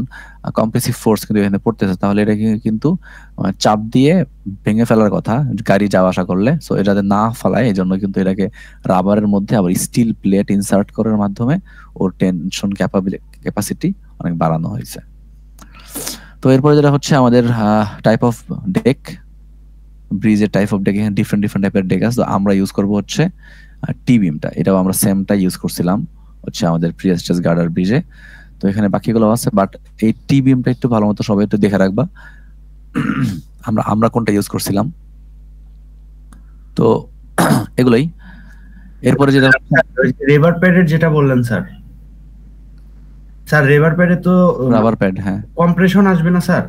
কম্প্রেসিভ ফোর্স কিন্তু এখানে পড়তেছে, তাহলে এটা কিন্তু চাপ দিয়ে ভেঙে ফেলার কথা গাড়ি যাওয়া আসা করলে। সো এটা যাতে না ফেলায়, এই জন্য কিন্তু এটাকে রাবারের মধ্যে আবার স্টিল প্লেট ইনসার্ট করার মাধ্যমে ওর টেনশন ক্যাপাসিটি অনেক বাড়ানো হয়েছে। তো এরপরে যেটা হচ্ছে আমাদের টাইপ অফ ডেক, ব্রিজের টাইপ অফ ডেক, এখানে ডিফারেন্ট টাইপের ডেক আছে। তো আমরা ইউজ করব হচ্ছে টি বিমটা, এটাও আমরা সেমটা ইউজ করছিলাম হচ্ছে আমাদের প্রিয়াস্টাস গার্ডার ব্রিজে। তো এখানে বাকিগুলো আছে, বাট এই টি বিমটা একটু ভালো মতো সবাই একটু দেখে রাখবা আমরা কোনটা ইউজ করছিলাম। তো এগুলোই। এরপরে যেটা রেবার প্যাডের যেটা বললেন স্যার রেবার প্যাডে তো রাবার প্যাড, হ্যাঁ কম্প্রেশন আসবে না স্যার?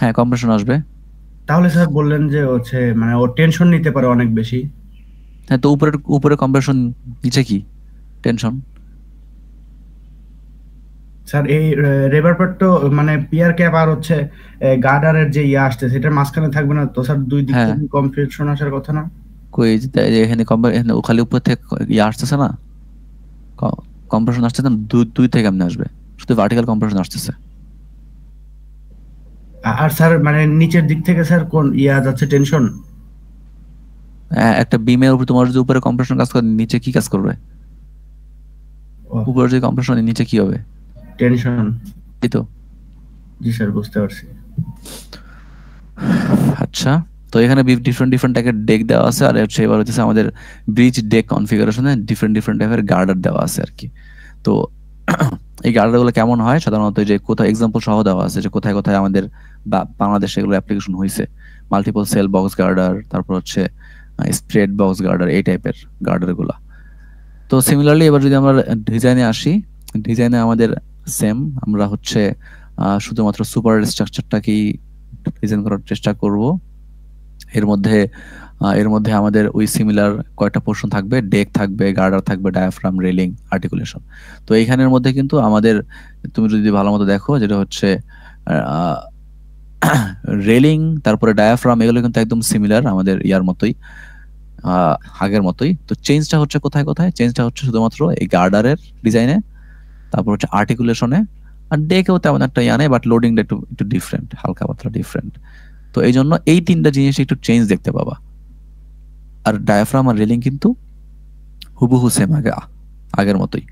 হ্যাঁ কম্প্রেশন আসবে। তাহলে স্যার বললেন যে হচ্ছে মানে ও টেনশন নিতে পারে অনেক বেশি। হ্যাঁ, তো উপরে কম্প্রেশন, নিচে কি টেনশন? স্যার এই রেবার প্যাড তো মানে পিয়ার ক্যাপ আর হচ্ছে গার্ডারের যে ইয়ে আসছে সেটার মাঝখানে থাকবে না তো স্যার? দুই দিক থেকে কম্প্রেশন আসার কথা না? কই এখানে এখানে খালি উপর থেকে আসতেছে না, কম্প্রেশন আসতেছে না, দুই থেকে কেমনে আসবে? শুধু ভার্টিক্যাল কম্প্রেশন আসতেছে। আর স্যার মানে নিচের দিক থেকে স্যার কোন ইয়া যাচ্ছে টেনশন? একটা বিমের উপর তোমার যদি উপরে কম্প্রেশন কাজ করে, নিচে কি কাজ করবে? উপরে যদি কম্প্রেশন, নিচে কি হবে? টেনশন। এই তো। জি স্যার, বুঝতে পারছি। আচ্ছা, তো এখানে ডিফারেন্ট টাইপের ডেক দেওয়া আছে, আর হচ্ছে এবার হচ্ছে আমাদের ব্রিজ ডেক কনফিগারেশনে ডিফারেন্ট টাইপের গার্ডার দেওয়া আছে আর কি। তো এই গার্ডার গুলো কেমন হয় সাধারণত, যে কোথায় এক্সাম্পল সহ দেওয়া আছে যে কোথায় আমাদের বাংলাদেশে এগুলো অ্যাপ্লিকেশন হয়েছে, মাল্টিপল সেল বক্স গার্ডার, তারপর হচ্ছে স্প্রেড বক্স গার্ডার, এই টাইপের গার্ডার গুলা। তো সিমিলারলি এবার যদি আমরা ডিজাইনে আসি, ডিজাইনে আমাদের সেম, আমরা হচ্ছে শুধুমাত্র সুপার স্ট্রাকচারটাকেই ডিজাইন করার চেষ্টা করব। এর মধ্যে আমাদের ওই সিমিলার কয়েকটা পোর্শন থাকবে, ডেক থাকবে, গার্ডার থাকবে, ডায়াফ্রাম, রেলিং, আর্টিকুলেশন। তো এইখানের মধ্যে কিন্তু আমাদের, তুমি যদি ভালো মতো দেখো, যেটা হচ্ছে রেলিং, তারপরে ডায়াফ্রাম, এগুলো কিন্তু একদম সিমিলার আমাদের ইয়ার মতোই, আগের মতোই। তো চেঞ্জটা হচ্ছে কোথায় কোথায়? চেঞ্জটা হচ্ছে শুধুমাত্র এই গার্ডারের ডিজাইনে, তারপর হচ্ছে আর্টিকুলেশনে, আর ডেকেও তেমন একটা ইয়া নেই, বাট লোডিংটা একটু একটু ডিফারেন্ট, হালকা পাতলা ডিফারেন্ট। তো এই জন্য এই তিনটা জিনিস একটু চেঞ্জ দেখতে পাবা। আর ডায়াফ্রাম আর রেলিং কিন্তু হুবহু সেম আগের মতোই।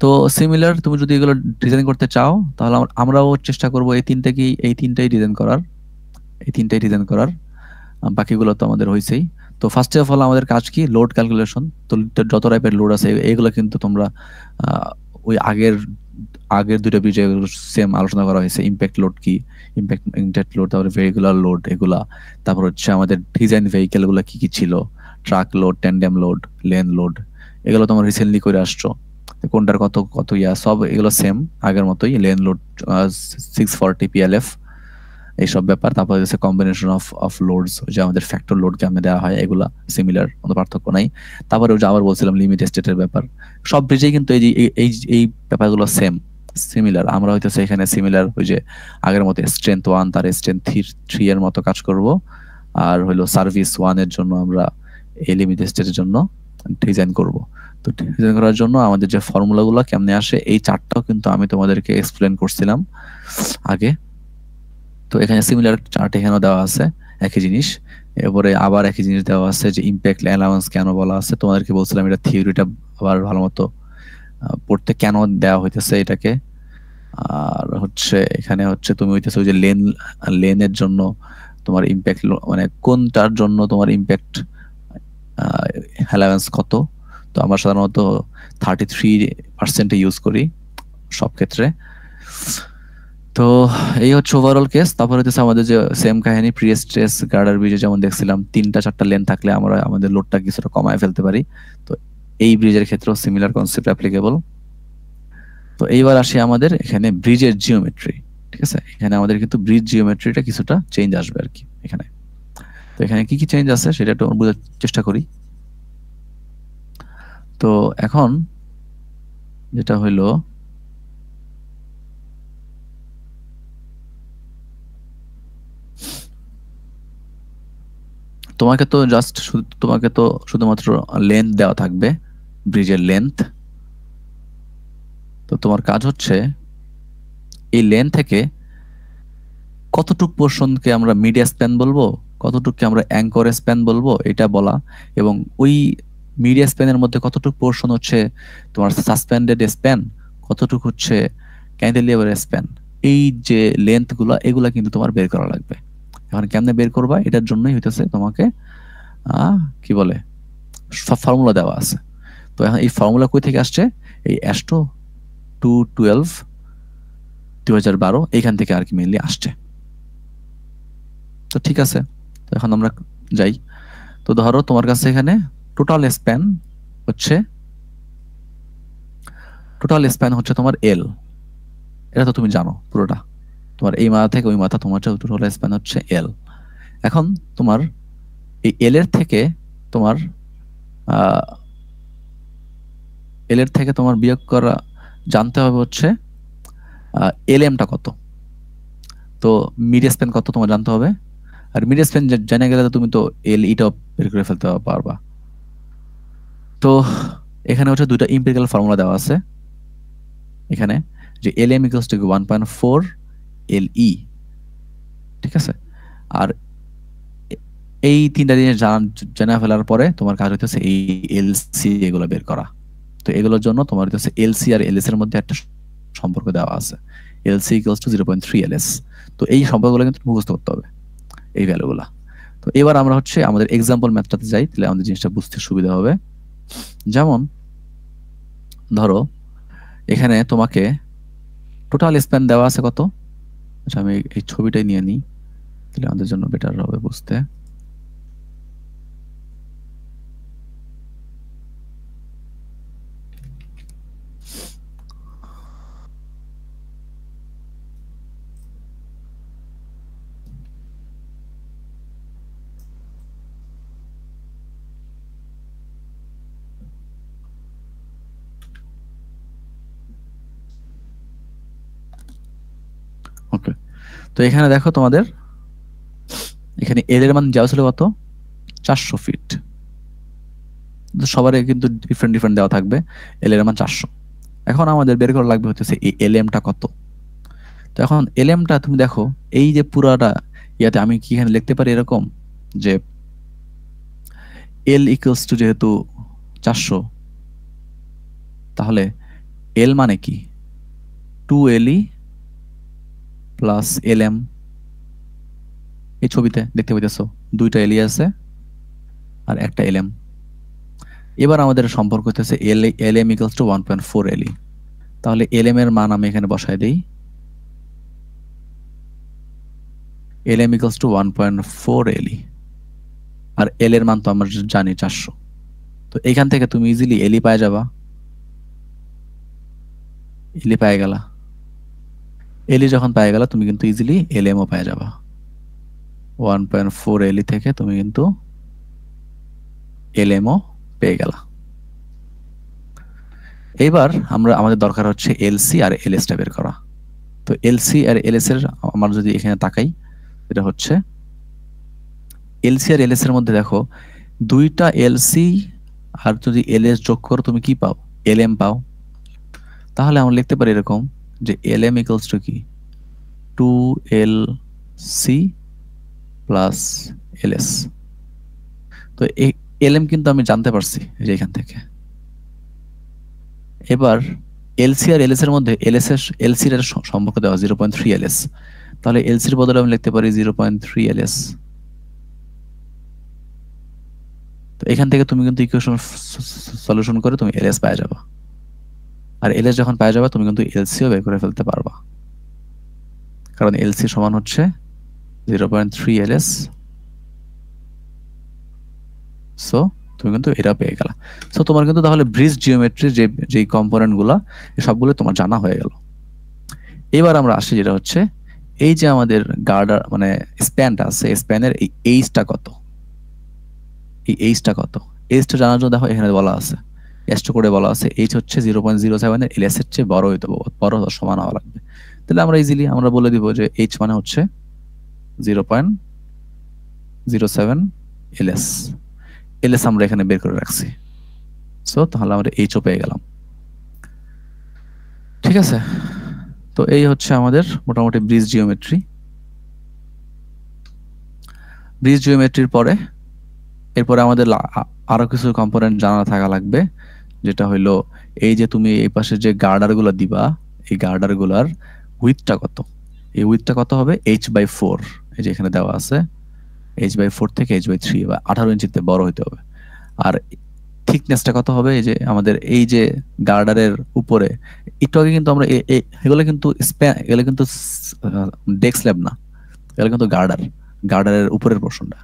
তো সিমিলার, তুমি যদি এগুলো ডিজাইন করতে চাও তাহলে আমরাও চেষ্টা করব এই তিনটাই ডিজাইন করার, বাকিগুলো তো আমাদের হয়েছেই। তো ফার্স্ট অফ অল আমাদের কাজ কি? Load calculation. তো যত টাইপের লোড আছে এগুলো কিন্তু তোমরা ওই আগের আগের দুটো ব্রিজে সেম আলোচনা করা হয়েছে। ইম্প্যাক্ট লোড কি, ইম্প্যাক্ট লোড, তারপরে ভেহিকুলার লোড এগুলা, তারপর হচ্ছে আমাদের ডিজাইন ভেহিকেল গুলা কি কি ছিল, truck load, tandem load, lane load, এগুলো তোমরা রিসেন্টলি করে আসছো। কোনটার কত কত ইয়া, সব এগুলো সেম আগের মতোই। লেন লোড 640 PLF, এইসব ব্যাপার। তারপর হচ্ছে কম্বিনেশন অফ লোডস, যে আমাদের ফ্যাক্টর লোড কেমনে দেওয়া হয়, এগুলা সিমিলার, কোনো পার্থক্য নাই। তারপরে ওই যে আবার বলছিলাম লিমিট স্টেটের ব্যাপার, সব ব্রিজেই কিন্তু এই ব্যাপারগুলো সিমিলার। আমরা হইতেছে এখানে সিমিলার ওই যে আগের মতো স্ট্রেংথ 1 তার স্ট্রেংথ 3 এর মতো কাজ করব। আর হলো সার্ভিস 1 এর জন্য আমরা এই লিমিট স্টেটের জন্য ডিজাইন করব। তো ডিজাইন করার জন্য আমাদের যে ফর্মুলাগুলো কেমনে আসে, এই চারটাও কিন্তু আমি তোমাদেরকে এক্সপ্লেন করছিলাম আগে। তো এখানে সিমিলার চার্ট এখানেও দেওয়া আছে, একই জিনিস। এরপরে আবার একই জিনিস দেওয়া আছে যে ইম্প্যাক্ট অ্যালাউন্স কেন বলা আছে। তোমাদেরকে বলছিলাম এটা থিওরিটা আবার ভালো মতো পড়তে, কেন দেওয়া হইতেছে এটাকে। আর হচ্ছে এখানে হচ্ছে তুমি হইতেছে ওই যে লেনের জন্য তোমার ইম্প্যাক্ট, মানে কোনটার জন্য তোমার ইম্প্যাক্ট অ্যালাউন্স কত। তো আমরা সাধারণত 33% ইউজ করি সব ক্ষেত্রে। তো এই হচ্ছে ওভারঅল কেস। তারপর হচ্ছে আমাদের যে সেম কাহিনী, প্রি স্ট্রেস গার্ডার ব্রিজে যেমন দেখছিলাম 3-4টা লেন থাকলে আমরা আমাদের লোডটা কিছুটা কমায় ফেলতে পারি। তো এই ব্রিজের ক্ষেত্রেও সিমিলার কনসেপ্ট অ্যাপ্লিকেবল। তো এইবার আসি আমাদের এখানে ব্রিজের জিওমেট্রি। ঠিক আছে, এখানে আমাদের কিন্তু ব্রিজ জিওমেট্রিটা কিছুটা চেঞ্জ আসবে আর কি এখানে। তো এখানে কি কি চেঞ্জ আছে সেটা একটু বোঝার চেষ্টা করি। তো এখন যেটা হইলো, তোমাকে তো শুধুমাত্র লেন্থ দেওয়া থাকবে, ব্রিজের লেন্থ। তো তোমার কাজ হচ্ছে এই লেন থেকে কতটুক পোর্শনকে আমরা মিডিয়া স্প্যান বলবো, কতটুককে আমরা অ্যাঙ্কর স্প্যান বলবো, এটা বলা। এবং ওই মিডিয়া স্প্যানের মধ্যে কতটুক পোর্শন হচ্ছে তোমার সাসপেন্ডেড স্প্যান, কতটুক হচ্ছে ক্যান্টিলিভার স্প্যান, এই যে লেন্থ গুলা এগুলা কিন্তু তোমার বের করা লাগবে। এখন কেমনে বের করবা, এটার জন্যই হইতেছে তোমাকে কি বলে সব ফর্মুলা দেওয়া আছে। তো এখন এই ফর্মুলা কই থেকে আসছে? এই অ্যাস্ট্রো 212 2012 এইখান থেকে আর কি মেইনলি আসছে। তো ঠিক আছে, তো এখন আমরা যাই। তো ধরো তোমার কাছে এখানে টোটাল স্প্যান হচ্ছে তোমার এল, এটা তো তুমি জানো পুরোটা। তোমার এই মাথা থেকে ওই মাথা তোমার টোটাল স্প্যান হচ্ছে এল। এখন তোমার এই এল এর থেকে তোমার বিয়োগ করা জানতে হবে হচ্ছে এল এমটা কত। তো মিড স্প্যান কত তোমার জানতে হবে। আর মিড স্প্যান জেনে গেলে তো তুমি তো এল ইটাও বের করে ফেলতে পারবা। তো এখানে হচ্ছে দুইটা ইম্পিরিক্যাল ফর্মুলা দেওয়া আছে এখানে, যে এল এম ইকুয়ালস টু 1.4 এল ই। ঠিক আছে, আর এই তিনটা জিনিস জানা ফেলার পরে তোমার কাজ হইতেছে এই এলসি এগুলো বের করা। তো এগুলোর জন্য তোমার হইতেছে এলসি আর এলএস এর মধ্যে একটা সম্পর্ক দেওয়া আছে, এলসি ইকুয়ালস টু 0.3 এলএস। তো এই সম্পর্কগুলো কিন্তু মুখস্থ করতে হবে, এই ভ্যালুগুলা। তো এবার আমরা হচ্ছে আমাদের এক্সাম্পল ম্যাথটাতে যাই, তাহলে আমাদের জিনিসটা বুঝতে সুবিধা হবে। যেমন ধরো এখানে তোমাকে টোটাল স্প্যান দেওয়া আছে কত। আচ্ছা আমি এই ছবিটাই নিয়ে নিই, তাহলে আমাদের জন্য বেটার হবে বুঝতে। ওকে, তো এখানে দেখো তোমাদের এখানে এল এর মান দেওয়া ছিল কত, 400 ফিট। সবারই কিন্তু ডিফারেন্ট ডিফারেন্ট দেওয়া থাকবে, এল এর মান 400। এখন আমাদের বের করা লাগবে হচ্ছে এই এলএমটা কত। তো এখন এলএমটা তুমি দেখো এই যে পুরাটা ইয়াতে আমি কি এখানে লিখতে পারি এরকম যে এল ইকুয়ালস টু যেহেতু 400, তাহলে এল মানে কি 2LE প্লাস এলএম। এই ছবিতে দেখতে পাইতেছো দুইটা এলই আছে আর একটা এলএম। এবার আমাদের সম্পর্ক হচ্ছে এলএম ইকুয়ালস টু 1.4 এলই। তাহলে এলএম এর মান আমি এখানে বসাই দেই, এলএম ইকুয়ালস টু 1.4 এলই, আর এল এর মান তো আমরা জানি 400। তো এখান থেকে তুমি ইজিলি এলই পাই যাবা, এলই পাই গেলা। এলই যখন পাই গেলা তুমি কিন্তু ইজিলি এলএমও পাই যাবা। 1.4 এলই থেকে তুমি কিন্তু এলএমও পেয়ে গেলা। এইবার আমাদের দরকার হচ্ছে এলসি আর এলএসটা বের করা। তো এলসি আর এলএস এর আমরা যদি এখানে তাকাই, এটা হচ্ছে এলসি আর এলএস এর মধ্যে দেখো দুইটা এলসি আর যদি এলএস যোগ করো তুমি কি পাও, এলএম পাও। তাহলে আমরা লিখতে পারি এরকম যে এলএম ইকুয়ালস টু কি 2LC প্লাস এলএস। তো এই এলএম কিন্তু আমি জানতে পারছি যে এখান থেকে। এবার এলসি আর এলএস এর মধ্যে এলসি এর সম্পর্ক দেওয়া 0.3 এলএস, তাহলে এলসির বদলে আমি লিখতে পারি 0.3 এলএস। তো এখান থেকে তুমি কিন্তু ইকুয়েশন সলিউশন করে তুমি এলএস পাওয়া যাবে, আর এলএস যখন পাওয়া যাবে তুমি কিন্তু এলসিও বের করে ফেলতে পারবা, কারণ এলসি সমান হচ্ছে 0.3 এলএস। সো তুমি কিন্তু এটা পেয়ে গেলা। সো তোমার কিন্তু তাহলে ব্রিজ জিওমেট্রি যে কম্পোনেন্ট গুলা সবগুলো তোমার জানা হয়ে গেল। এবার আমরা আসি যেটা হচ্ছে এই যে আমাদের গার্ডার মানে স্প্যানটা আছে, স্প্যানের এই এইচটা কত, এই এইচটা কত, এইচটা জানার জন্য দেখো এখানে বলা আছে এস্ট করে বলা আছে এইচ হচ্ছে 0.07 এর এলএস এর চেয়ে বড় হইতে হবে, বড় সমান হওয়া লাগবে। তাহলে আমরা ইজিলি আমরা বলে দিব যে এইচ মানে হচ্ছে 0.07 এলএস। এলএস আমরা এখানে বের করে রাখছি। সো তাহলে আমরা এইচও পেয়ে গেলাম। ঠিক আছে, তো এই হচ্ছে আমাদের মোটামুটি ব্রিজ জিওমেট্রি। ব্রিজ জিওমেট্রির পরে এরপরে আমাদের আরো কিছু কম্পোনেন্ট জানা থাকা লাগবে, যেটা হইলো এই যে তুমি এই পাশে যে গার্ডার গুলা দিবা, এই গার্ডার গুলার উইথটা কত। এই উইথটা কত হবে h/4, এই যে এখানে দেওয়া আছে h/4 থেকে h/3 বা 18 ইঞ্চিতে বড় হইতে হবে। আর থিকনেসটা কত হবে, এই যে আমাদের এই যে গার্ডারের উপরে একটু আগে কিন্তু আমরা এগুলো কিন্তু এগুলো কিন্তু ডেক স্ল্যাব না, এগুলো কিন্তু গার্ডারের উপরের পোর্শনটা,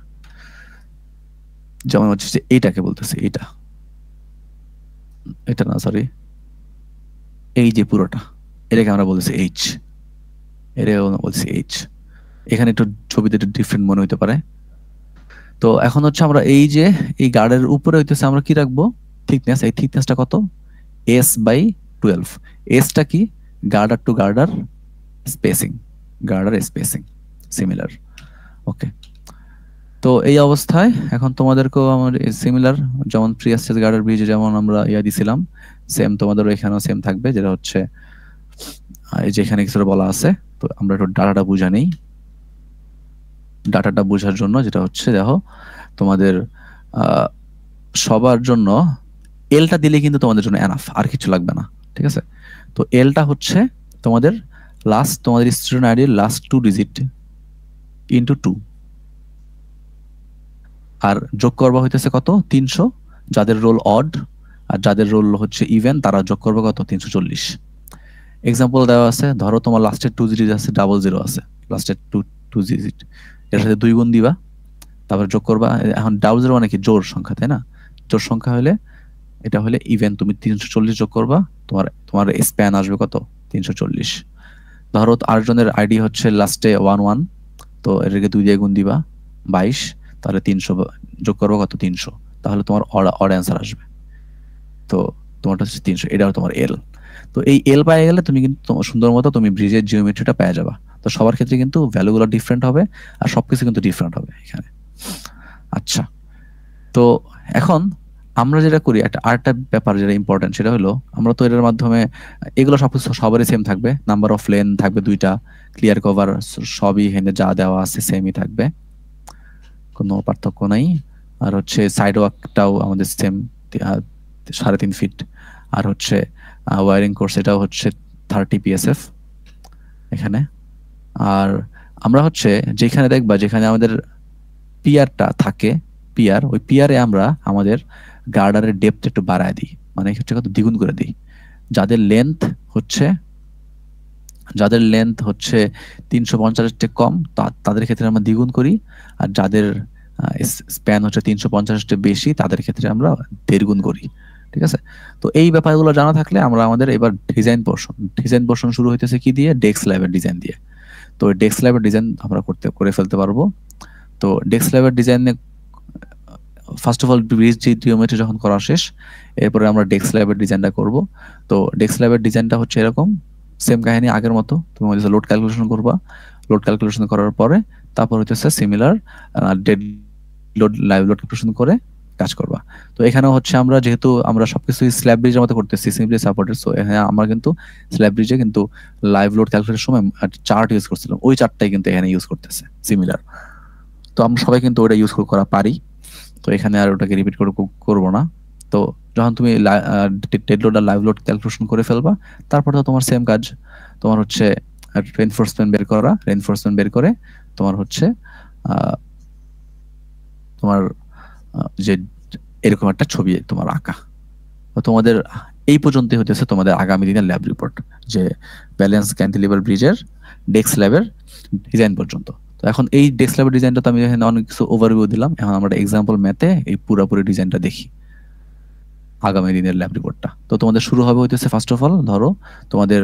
যেমন হচ্ছে যে এইটাকে বলতেছি, এটা না সরি, এই যে পুরোটা এটাকে আমরা বলতেছি এইচ, এটাকে বলছি এইচ। এখানে একটু ছবিতে একটু ডিফারেন্ট মনে হইতে পারে। তো এখন হচ্ছে আমরা এই যে এই গার্ডের উপরে হইতেছে আমরা কি রাখবো থিকনেস, এই থিকনেসটা কত s/12। এসটা কি গার্ডার টু গার্ডার স্পেসিং, গার্ডার স্পেসিং সিমিলার। ওকে, তো এই অবস্থায় এখন তোমাদেরকেও আমার সিমিলার, যেমন প্রিভিয়াস গার্ডার ব্রিজে যেমন আমরা দিছিলাম সেম তোমাদেরও এখানেও সেম থাকবে, যেটা হচ্ছে এই যে এখানে কিছু বলা আছে। তো আমরা একটু ডাটাটা বুঝা নেই। ডাটাটা বোঝার জন্য যেটা হচ্ছে দেখো তোমাদের সবার জন্য এলটা দিলে কিন্তু তোমাদের জন্য এনাফ, আর কিছু লাগবে না। ঠিক আছে, তো এলটা হচ্ছে তোমাদের স্টুডেন্ট আইডির লাস্ট 2 ডিজিট ইনটু 2, আর যোগ করবা হইতেছে কত 300। যাদের রোল অড আর যাদের রোল হচ্ছে ইভেন তারা যোগ করবে কত 340। এক্সাম্পল দেওয়া আছে, ধরো তোমার লাস্টের 2 ডিজিট আছে 00 আছে, লাস্টের 2 ডিজিট, এর সাথে 2 গুণ দিবা, তারপর যোগ করবা। এখন 00 মানে কি জোড় সংখ্যা, তাই না? জোড় সংখ্যা হলে এটা হলে ইভেন, তুমি 340 যোগ করবা, তোমার স্প্যান আসবে কত 340। ধরো আরেকজনের আইডি হচ্ছে লাস্টে 11, তো এটাকে 2 দিয়ে গুণ দিবা 22, তাহলে 300 যোগ করবো কত 300, তাহলে তোমার অড অ্যান্সার আসবে। তো তোমারটা হচ্ছে 300, এটাও তোমার এল। তো এই এল পেয়ে গেলে তুমি কিন্তু সুন্দর মতো তুমি ব্রিজের জিওমেট্রিটা পেয়ে যাবা। তো সবার ক্ষেত্রে কিন্তু ভ্যালুগুলো ডিফারেন্ট হবে আর সবকিছু কিন্তু ডিফারেন্ট হবে এখানে। আচ্ছা, তো এখন আমরা যেটা করি আরেকটা ব্যাপার যেটা ইম্পর্টেন্ট সেটা হলো আমরা তো এটার মাধ্যমে এগুলো সবকিছু সবারই সেম থাকবে, নাম্বার অফ লেন থাকবে 2টা, ক্লিয়ার কভার সবই এখানে যা দেওয়া আছে সেমই থাকবে, কোনো পার্থক্য নাই। আর হচ্ছে সাইড ওয়াকটাও আমাদের সেম 3.5 ফিট। আর হচ্ছে ওয়ারিং কোর্স এটাও হচ্ছে 30 PSF এখানে। আর আমরা হচ্ছে যেখানে দেখবা যেখানে আমাদের পিয়ারটা থাকে, পিয়ার, ওই পিয়ারে আমরা আমাদের গার্ডারের ডেপথ একটু বাড়ায় দিই, মানে হচ্ছে কত দ্বিগুণ করে দিই। যাদের লেন্থ হচ্ছে 350 থেকে কম তাদের ক্ষেত্রে আমরা দ্বিগুণ করি, আর যাদের স্প্যান হচ্ছে 350 বেশি তাদের ক্ষেত্রে আমরা 1.5 গুণ করি। ঠিক আছে, তো এই ব্যাপারগুলো জানা থাকলে আমরা আমাদের এবার ডিজাইন পোর্শন শুরু হইতেছে কি দিয়ে, ডেস্ক স্ল্যাবের ডিজাইন দিয়ে। তো ডেস্ক স্ল্যাবের ডিজাইন আমরা করে ফেলতে পারবো। তো ডেস্ক স্ল্যাবের ডিজাইনে first of all bridge geometry যখন করা শেষ, এরপরে আমরা ডেস্ক স্ল্যাবের ডিজাইনটা করব। তো ডেস্ক স্ল্যাবের ডিজাইনটা হচ্ছে এরকম, সেম কাহিনী আগের মতো। তুমি হচ্ছে লোড ক্যালকুলেশন করবা, লোড ক্যালকুলেশন করার পরে তারপর হচ্ছে similar dead load live load calculation করে কাজ করবা। তো এখানেও হচ্ছে আমরা যেহেতু আমরা সবকিছু স্ল্যাব ব্রিজের মতো করতেছি, সিম্পলি সাপোর্টেড, সো এখানে আমরা কিন্তু স্ল্যাব ব্রিজে কিন্তু লাইভ লোড ক্যালকুলেশনের সময় চার্ট ইউজ করছিলাম, ওই চার্টটাই কিন্তু এখানে ইউজ করতেছে সিমিলার। তো আমরা সবাই কিন্তু ওটা ইউজ করা পারি, তো এখানে আর ওটাকে রিপিট করবো না। তো যখন তুমি ডেড লোড আর লাইভ লোড ক্যালকুলেশন করে ফেলবা, তারপর তো তোমার সেম কাজ, তোমার হচ্ছে রেইনফোর্সমেন্ট বের করে তোমার হচ্ছে তোমার যে এরকম একটা ছবি তোমার আঁকা। তোমাদের এই পর্যন্তই হতেছে তোমাদের আগামী দিনের ল্যাব রিপোর্ট, যে ব্যালেন্স ক্যান্টিলিভার ব্রিজের ডেস্ক স্ল্যাবের ডিজাইন পর্যন্ত। তো এখন এই ডেস্ক স্ল্যাবের ডিজাইনটা তো আমি এখানে অনেক কিছু ওভারভিউ দিলাম, এখন আমরা এক্সাম্পল ম্যাথে এই পুরোপুরি ডিজাইনটা দেখি আগামী দিনের ল্যাব রিপোর্টটা। তো তোমাদের শুরু হবে হইতেছে ফার্স্ট অফ অল ধরো তোমাদের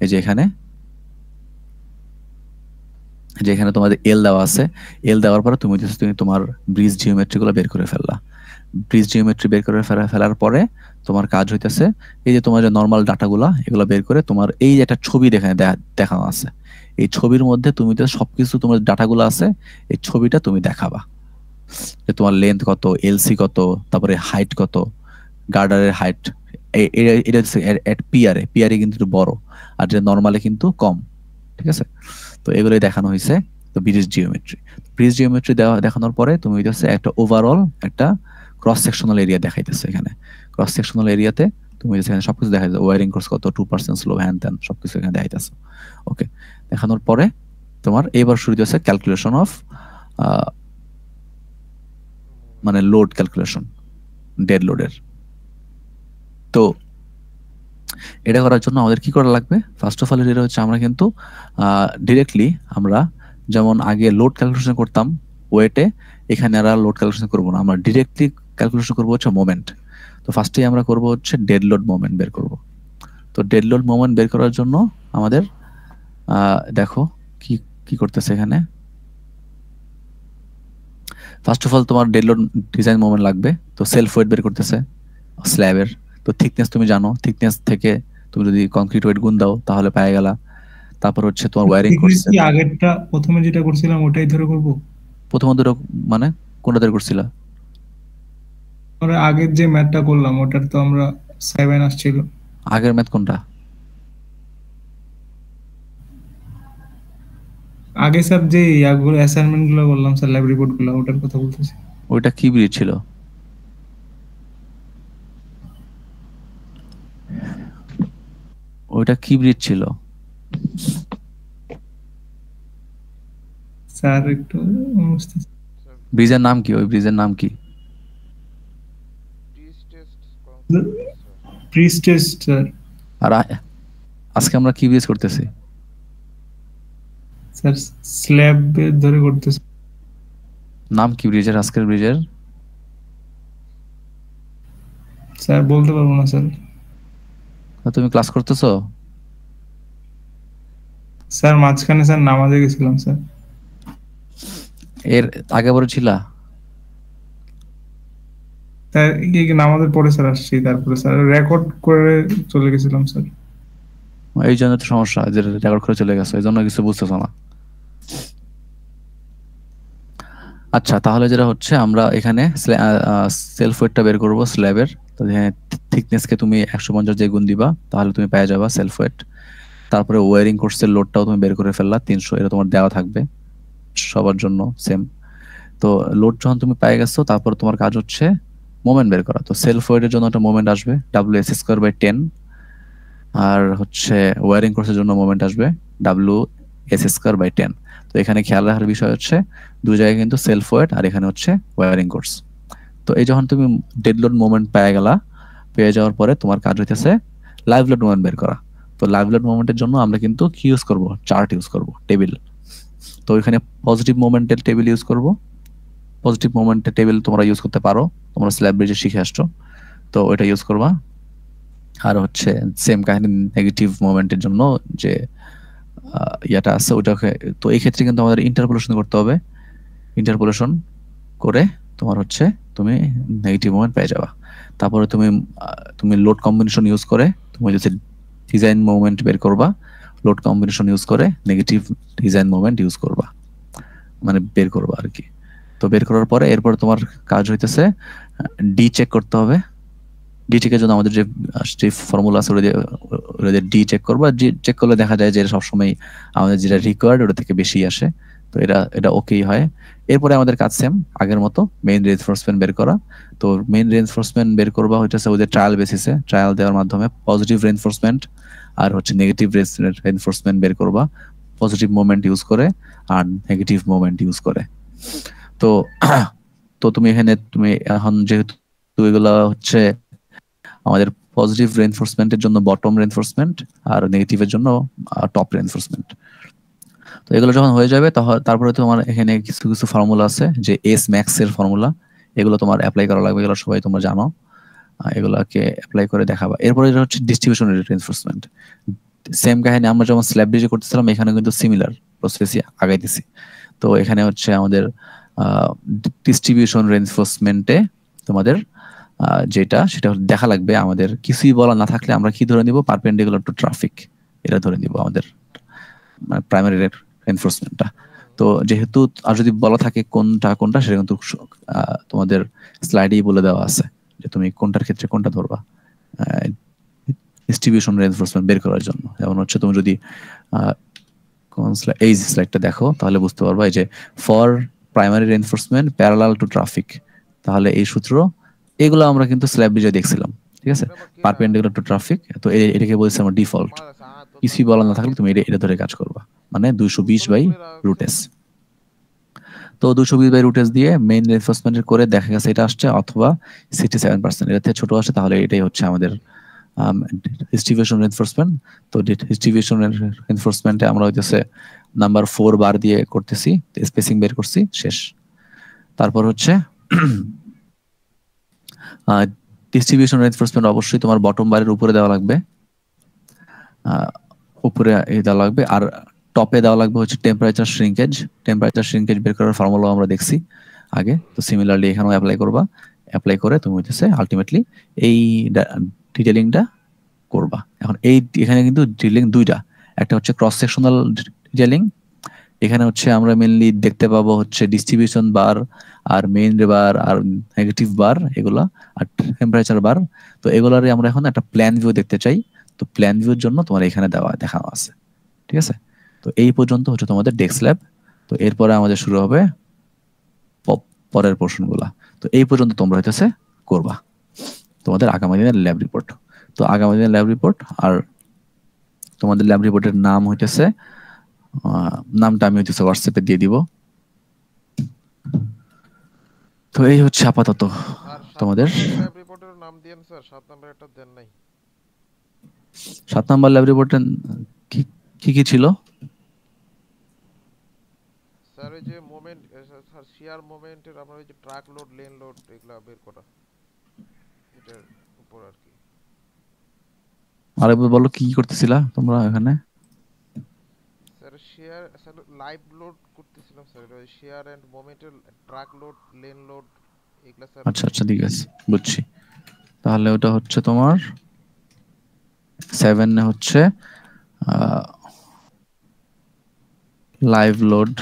এই যে এখানে তোমাদের এল দেওয়া আছে, এল দেওয়ার পরে তুমি তোমার ব্রিজ জিওমেট্রি গুলো বের করে ফেললা। ব্রিজ জিওমেট্রি বের করে ফেলার পরে তোমার কাজ হইতেছে এই যে তোমার যে নর্মাল ডাটাগুলা এগুলো বের করে তোমার এই যে একটা ছবি দেখানো আছে, এই ছবির মধ্যে তুমি তো সবকিছু তোমার ডাটাগুলো আছে, এই ছবিটা তুমি দেখাবা যে তোমার লেন্থ কত, এলসি কত, তারপরে হাইট কত, গার্ডারের হাইট, এটা হচ্ছে পিয়ারে কিন্তু একটু বড়, আর যে নর্মালে কিন্তু কম। ঠিক আছে, তো এগুলোই দেখানো হয়েছে। তো ব্রিজ জিওমেট্রি দেখানোর পরে তুমি হচ্ছে একটা ওভারঅল একটা ক্রস সেকশনাল এরিয়া দেখাইতেছে। এখানে ক্রস সেকশনাল এরিয়াতে তুমি এখানে সবকিছু দেখা যায়, ওয়ারিং কোর্স কত, 2% স্লো, হ্যান ত্যান সবকিছু এখানে দেখাইতেছে। ওকে, দেখানোর পরে তোমার এবার শুরু হচ্ছে ক্যালকুলেশন অফ মানে লোড ক্যালকুলেশন ডেড লোডের। তো এটা করার জন্য আমাদের কি করা লাগবে, ফার্স্ট অফ অল এটা হচ্ছে আমরা কিন্তু ডিরেক্টলি আমরা যেমন আগে লোড ক্যালকুলেশন করতাম ওয়েটে, এখানে আর লোড ক্যালকুলেশন করবো না, আমরা ডিরেক্টলি ক্যালকুলেশন করবো হচ্ছে মোমেন্ট। তো ফার্স্টেই আমরা করবো হচ্ছে ডেড লোড মোমেন্ট বের করব। তো ডেড লোড মোমেন্ট বের করার জন্য আমাদের দেখো কি করতেছে এখানে। ফার্স্ট অফ অল তোমার ডেড লোড ডিজাইন মোমেন্ট লাগবে, তো সেলফ ওয়েট বের করতেছে স্ল্যাবের। তো থিকনেস তুমি জানো, থিকনেস থেকে তুমি যদি কংক্রিট ওয়েট গুণ দাও তাহলে পেয়ে গেলা। তারপর হচ্ছে তোমার ওয়্যারিং করছে, কি আগেরটা প্রথমে যেটা করছিলাম ওটাই ধরে করব? প্রথম দুটো মানে কোনটা ধরে করছিলা? আমরা আগের যে ম্যাথটা করলাম ওটার তো আমরা 7 আসছিল। আগের ম্যাথ কোনটা? আগে স্যার যে ইয়াগুলো অ্যাসাইনমেন্ট গুলো করলাম স্যার, ল্যাব রিপোর্ট গুলো, ওটার কথা বলতেছি। ওইটা কি ব্রিজ ছিল? ওইটা কি ব্রিজ ছিল স্যার? একটু ব্রিজের নাম কি? ওই ব্রিজের নাম কি? প্রিস টেস্ট স্যার। আর আজকে আমরা কি ব্রিজ করতেছি? স্যার স্ল্যাব ধরে করতেছি। নাম কি ব্রিজের, আজকের ব্রিজের? স্যার বলতে পারবো না স্যার। তুমি ক্লাস করতেছো? স্যার মাঝখানে স্যার নামাজে গেছিলাম স্যার। এর আগে পরে ছিলা? স্যার নামাজের পরে স্যার আসছি, তারপরে স্যার রেকর্ড করে চলে গেছিলাম স্যার। এই জন্য তো সমস্যা যে রেকর্ড করে চলে গেছে, এই জন্য কিছু বুঝতেছো না। আচ্ছা, তাহলে যেটা হচ্ছে আমরা এখানে সেলফ ওয়েটটা বের করব স্ল্যাবের। তো এখানে থিকনেসকে তুমি 150 দিয়ে গুণ দিবা, তাহলে তুমি পেয়ে যাবা সেলফ ওয়েট। তারপরে ওয়ারিং কোর্সের লোডটাও তুমি বের করে ফেললা 300, এটা তোমার দেওয়া থাকবে সবার জন্য সেম। তো লোড যখন তুমি পেয়ে গেছো, তারপর তোমার কাজ হচ্ছে মোমেন্ট বের করা। তো সেলফ ওয়েটের জন্য একটা মোমেন্ট আসবে WS²/10, আর হচ্ছে ওয়ারিং কোর্সের জন্য মোমেন্ট আসবে WS²/10। তো এখানে খেয়াল রাখার বিষয় হচ্ছে দুই জায়গায় কিন্তু সেলফ ওয়েট আর এখানে হচ্ছে ওয়ারিং কোর্স। তো এই যখন তুমি ডেড লোড মোমেন্ট পেয়ে গেলা, পেয়ে যাওয়ার পরে তোমার কাজ হইতেছে লাইভ লোড মোমেন্ট বের করা। তো লাইভ লোড মোমেন্টের জন্য আমরা কিন্তু কি ইউজ করব, চার্ট ইউজ করব, টেবিল। তো এখানে পজিটিভ মোমেন্টের টেবিল ইউজ করব। পজিটিভ মোমেন্টের টেবিল তোমরা ইউজ করতে পারো, তোমরা স্ল্যাব ব্রিজে শিখে আসছো, তো ওইটা ইউজ করবা। আর হচ্ছে সেম কাহিনী নেগেটিভ মোমেন্টের জন্য যে ইয়াটা আছে ওইটাকে, তো এই ক্ষেত্রে কিন্তু আমাদের ইন্টারপোলেশন করতে হবে। ইন্টারপোলেশন করে তোমার হচ্ছে তুমি নেগেটিভ মোমেন্ট পেয়ে যাবা। তারপরে তুমি লোড কম্বিনেশন ইউজ করে তুমি হচ্ছে ডিজাইন মোমেন্ট বের করবা। লোড কম্বিনেশন ইউজ করে নেগেটিভ ডিজাইন মোমেন্ট ইউজ করবা, মানে বের করবা আর কি। তো বের করার পরে এরপর তোমার কাজ হইতেছে ডি চেক করতে হবে। ডি চেকের জন্য আমাদের যে ফর্মুলা আছে ওটা ডি চেক করবা। ডি চেক করলে দেখা যায় যে সবসময় আমাদের যেটা রিকোয়ার্ড ওটা থেকে বেশি আসে, তো এটা ওকেই হয়। এরপরে আমাদের কাজ সেম আগের মতো, মেইন রেইনফোর্সমেন্ট বের করা। তো মেইন রেইনফোর্সমেন্ট বের করবা হইতেছে ওদের ট্রায়াল বেসিসে, ট্রায়াল দেওয়ার মাধ্যমে পজিটিভ রেইনফোর্সমেন্ট আর হচ্ছে নেগেটিভ রেইনফোর্সমেন্ট বের করবা, পজিটিভ মোমেন্ট ইউজ করে আর নেগেটিভ মোমেন্ট ইউজ করে। তো তো তুমি এখানে তুমি এখন যেহেতু এগুলা হচ্ছে আমাদের পজিটিভ রেইনফোর্সমেন্টের জন্য বটম রেইনফোর্সমেন্ট আর নেগেটিভের জন্য টপ রেইনফোর্সমেন্ট। তো এগুলো যখন হয়ে যাবে তারপরে তোমার এখানে কিছু কিছু ফর্মুলা আছে, যে এস ম্যাক্স এর ফর্মুলা, এগুলো তোমার অ্যাপ্লাই করা লাগবে, এগুলো সবাই তোমরা জানো, এগুলাকে অ্যাপ্লাই করে দেখাবা। এরপরে এটা হচ্ছে ডিস্ট্রিবিউশন রেইনফোর্সমেন্ট। সেম কাহিনী আমরা যেমন স্ল্যাব ব্রিজে করতেছিলাম, এখানে কিন্তু সিমিলার প্রসেসই আগাইতেছি। তো এখানে হচ্ছে আমাদের ডিস্ট্রিবিউশন রেইনফোর্সমেন্টে তোমাদের যেটা সেটা দেখা লাগবে, আমাদের কিছুই বলা না থাকলে আমরা কি ধরে নিব, পারপেন্ডিকুলার টু ট্রাফিক, এটা ধরে নিব আমাদের প্রাইমারি রেইনফোর্সমেন্টটা। তো যেহেতু আর যদি বলা থাকে কোনটা কোনটা, সেটা কিন্তু তোমাদের স্লাইডেই বলে দেওয়া আছে যে তুমি কোনটার ক্ষেত্রে কোনটা ধরবা ডিস্ট্রিবিউশন রেইনফোর্সমেন্ট বের করার জন্য। যেমন হচ্ছে তুমি যদি এই স্লাইডটা দেখো তাহলে বুঝতে পারবা, এই যে for primary reinforcement parallel to traffic, তাহলে এই সূত্র এগুলো আমরা কিন্তু স্ল্যাব ব্রিজে দেখছিলাম, ঠিক আছে, পারপেন্ডিকুলার টু ট্রাফিক। তো এটাকে বলছে আমার ডিফল্ট, কিছুই বলা না থাকলে তুমি এটা ধরে কাজ করবা, মানে 220/√s। তো 220/√s দিয়ে মেইন রেইনফোর্সমেন্ট করে দেখা গেছে এটা আসছে, অথবা 67%, এর থেকে ছোট আসে তাহলে এটাই হচ্ছে আমাদের ডিস্ট্রিবিউশন রেইনফোর্সমেন্ট। তো ডিস্ট্রিবিউশন রেইনফোর্সমেন্টে আমরা হইতেছে নাম্বার 4 বার দিয়ে করতেছি, স্পেসিং বের করছি, শেষ। তারপর হচ্ছে ডিস্ট্রিবিউশন রেইনফোর্সমেন্ট অবশ্যই তোমার বটম বারের উপরে দেওয়া লাগবে, উপরে দেওয়া লাগবে। আর টপে দেওয়া লাগবে হচ্ছে টেম্পারেচার শ্রিঙ্কেজ। টেম্পারেচার শ্রিঙ্কেজ বের করার ফর্মুলা আমরা দেখছি আগে, তো সিমিলারলি এখানেও অ্যাপ্লাই করবা। অ্যাপ্লাই করে তুমি হচ্ছে আলটিমেটলি এই ডিটেলিংটা করবা। এখন এখানে কিন্তু ডিটেলিং দুইটা, একটা হচ্ছে ক্রস সেকশনাল ডিটেলিং, এখানে হচ্ছে আমরা মেইনলি দেখতে পাবো হচ্ছে ডিস্ট্রিবিউশন বার আর মেইন বার আর নেগেটিভ বার এগুলা, আর টেম্পারেচার বার। তো এগুলারে আমরা এখন একটা প্ল্যান ভিউ দেখতে চাই। তো প্ল্যান ভিউর জন্য তোমার এখানে দেখানো আছে, ঠিক আছে। তো এই পর্যন্ত হচ্ছে তোমাদের ডেস্ক ল্যাব। তো এরপরে আমাদের শুরু হবে পরের পোর্শন গুলা। তো এই পর্যন্ত তোমরা হইতেছে করবা তোমাদের আগামী দিনের ল্যাব রিপোর্ট। তো আগামী দিনের ল্যাব রিপোর্ট, আর তোমাদের ল্যাব রিপোর্টের নাম হইতেছে, নামটা আমি হইতেছে হোয়াটসঅ্যাপে দিয়ে দিব। তো এই হচ্ছে আপাতত তোমাদের ল্যাব রিপোর্টের নাম দিয়েন স্যার, 7 নাম্বার একটা দেন নাই। 7 নাম্বার ল্যাব রিপোর্টে কি কি ছিল স্যার? ওই যে মোমেন্ট, স্যার শিয়ার মোমেন্টের আমরা ওই যে ট্রাক লোড, লেন লোড এগুলা বের করা, এটার উপর আর কি। আরে বলো কি কি করতেছিলা তোমরা এখানে? Sir shear, sir live load করতেছিলাম স্যার, ওই শিয়ার এন্ড মোমেন্টের ট্রাক লোড, লেন লোড এগুলা স্যার। আচ্ছা আচ্ছা, ঠিক আছে, বুঝছি। তাহলে ওটা হচ্ছে তোমার 7 এ হচ্ছে লাইভ লোড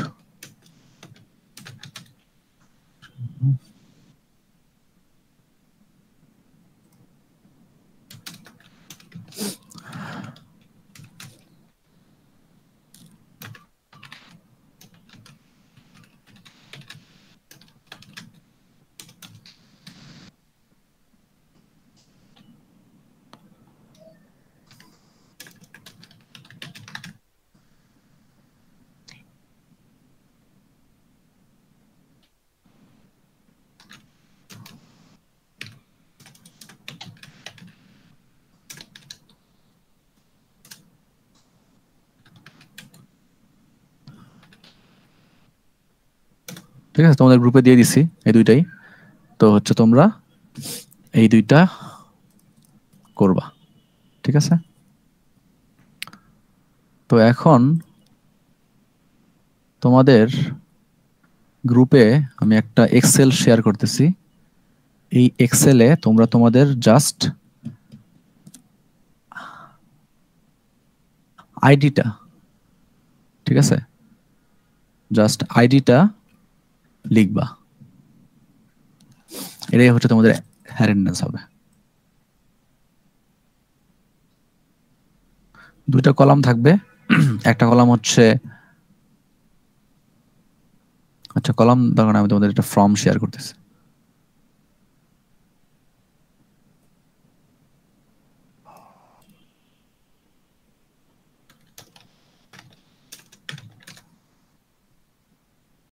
ঠিক আছে, তোমাদের গ্রুপে দিয়ে দিছি এই দুইটাই। তো হচ্ছে তোমরা এই দুইটা করবা, ঠিক আছে? তো এখন তোমাদের গ্রুপে আমি একটা এক্সেল শেয়ার করতেছি। এই এক্সেলে তোমরা তোমাদের জাস্ট আইডিটা, ঠিক আছে, জাস্ট আইডিটা লিখবা। এটাই হচ্ছে তোমাদের অ্যাটেন্ডেন্স হবে। দুইটা কলাম থাকবে, একটা কলাম হচ্ছে, আচ্ছা কলাম দরকার না, আমি তোমাদের একটা ফর্ম শেয়ার করতেছি।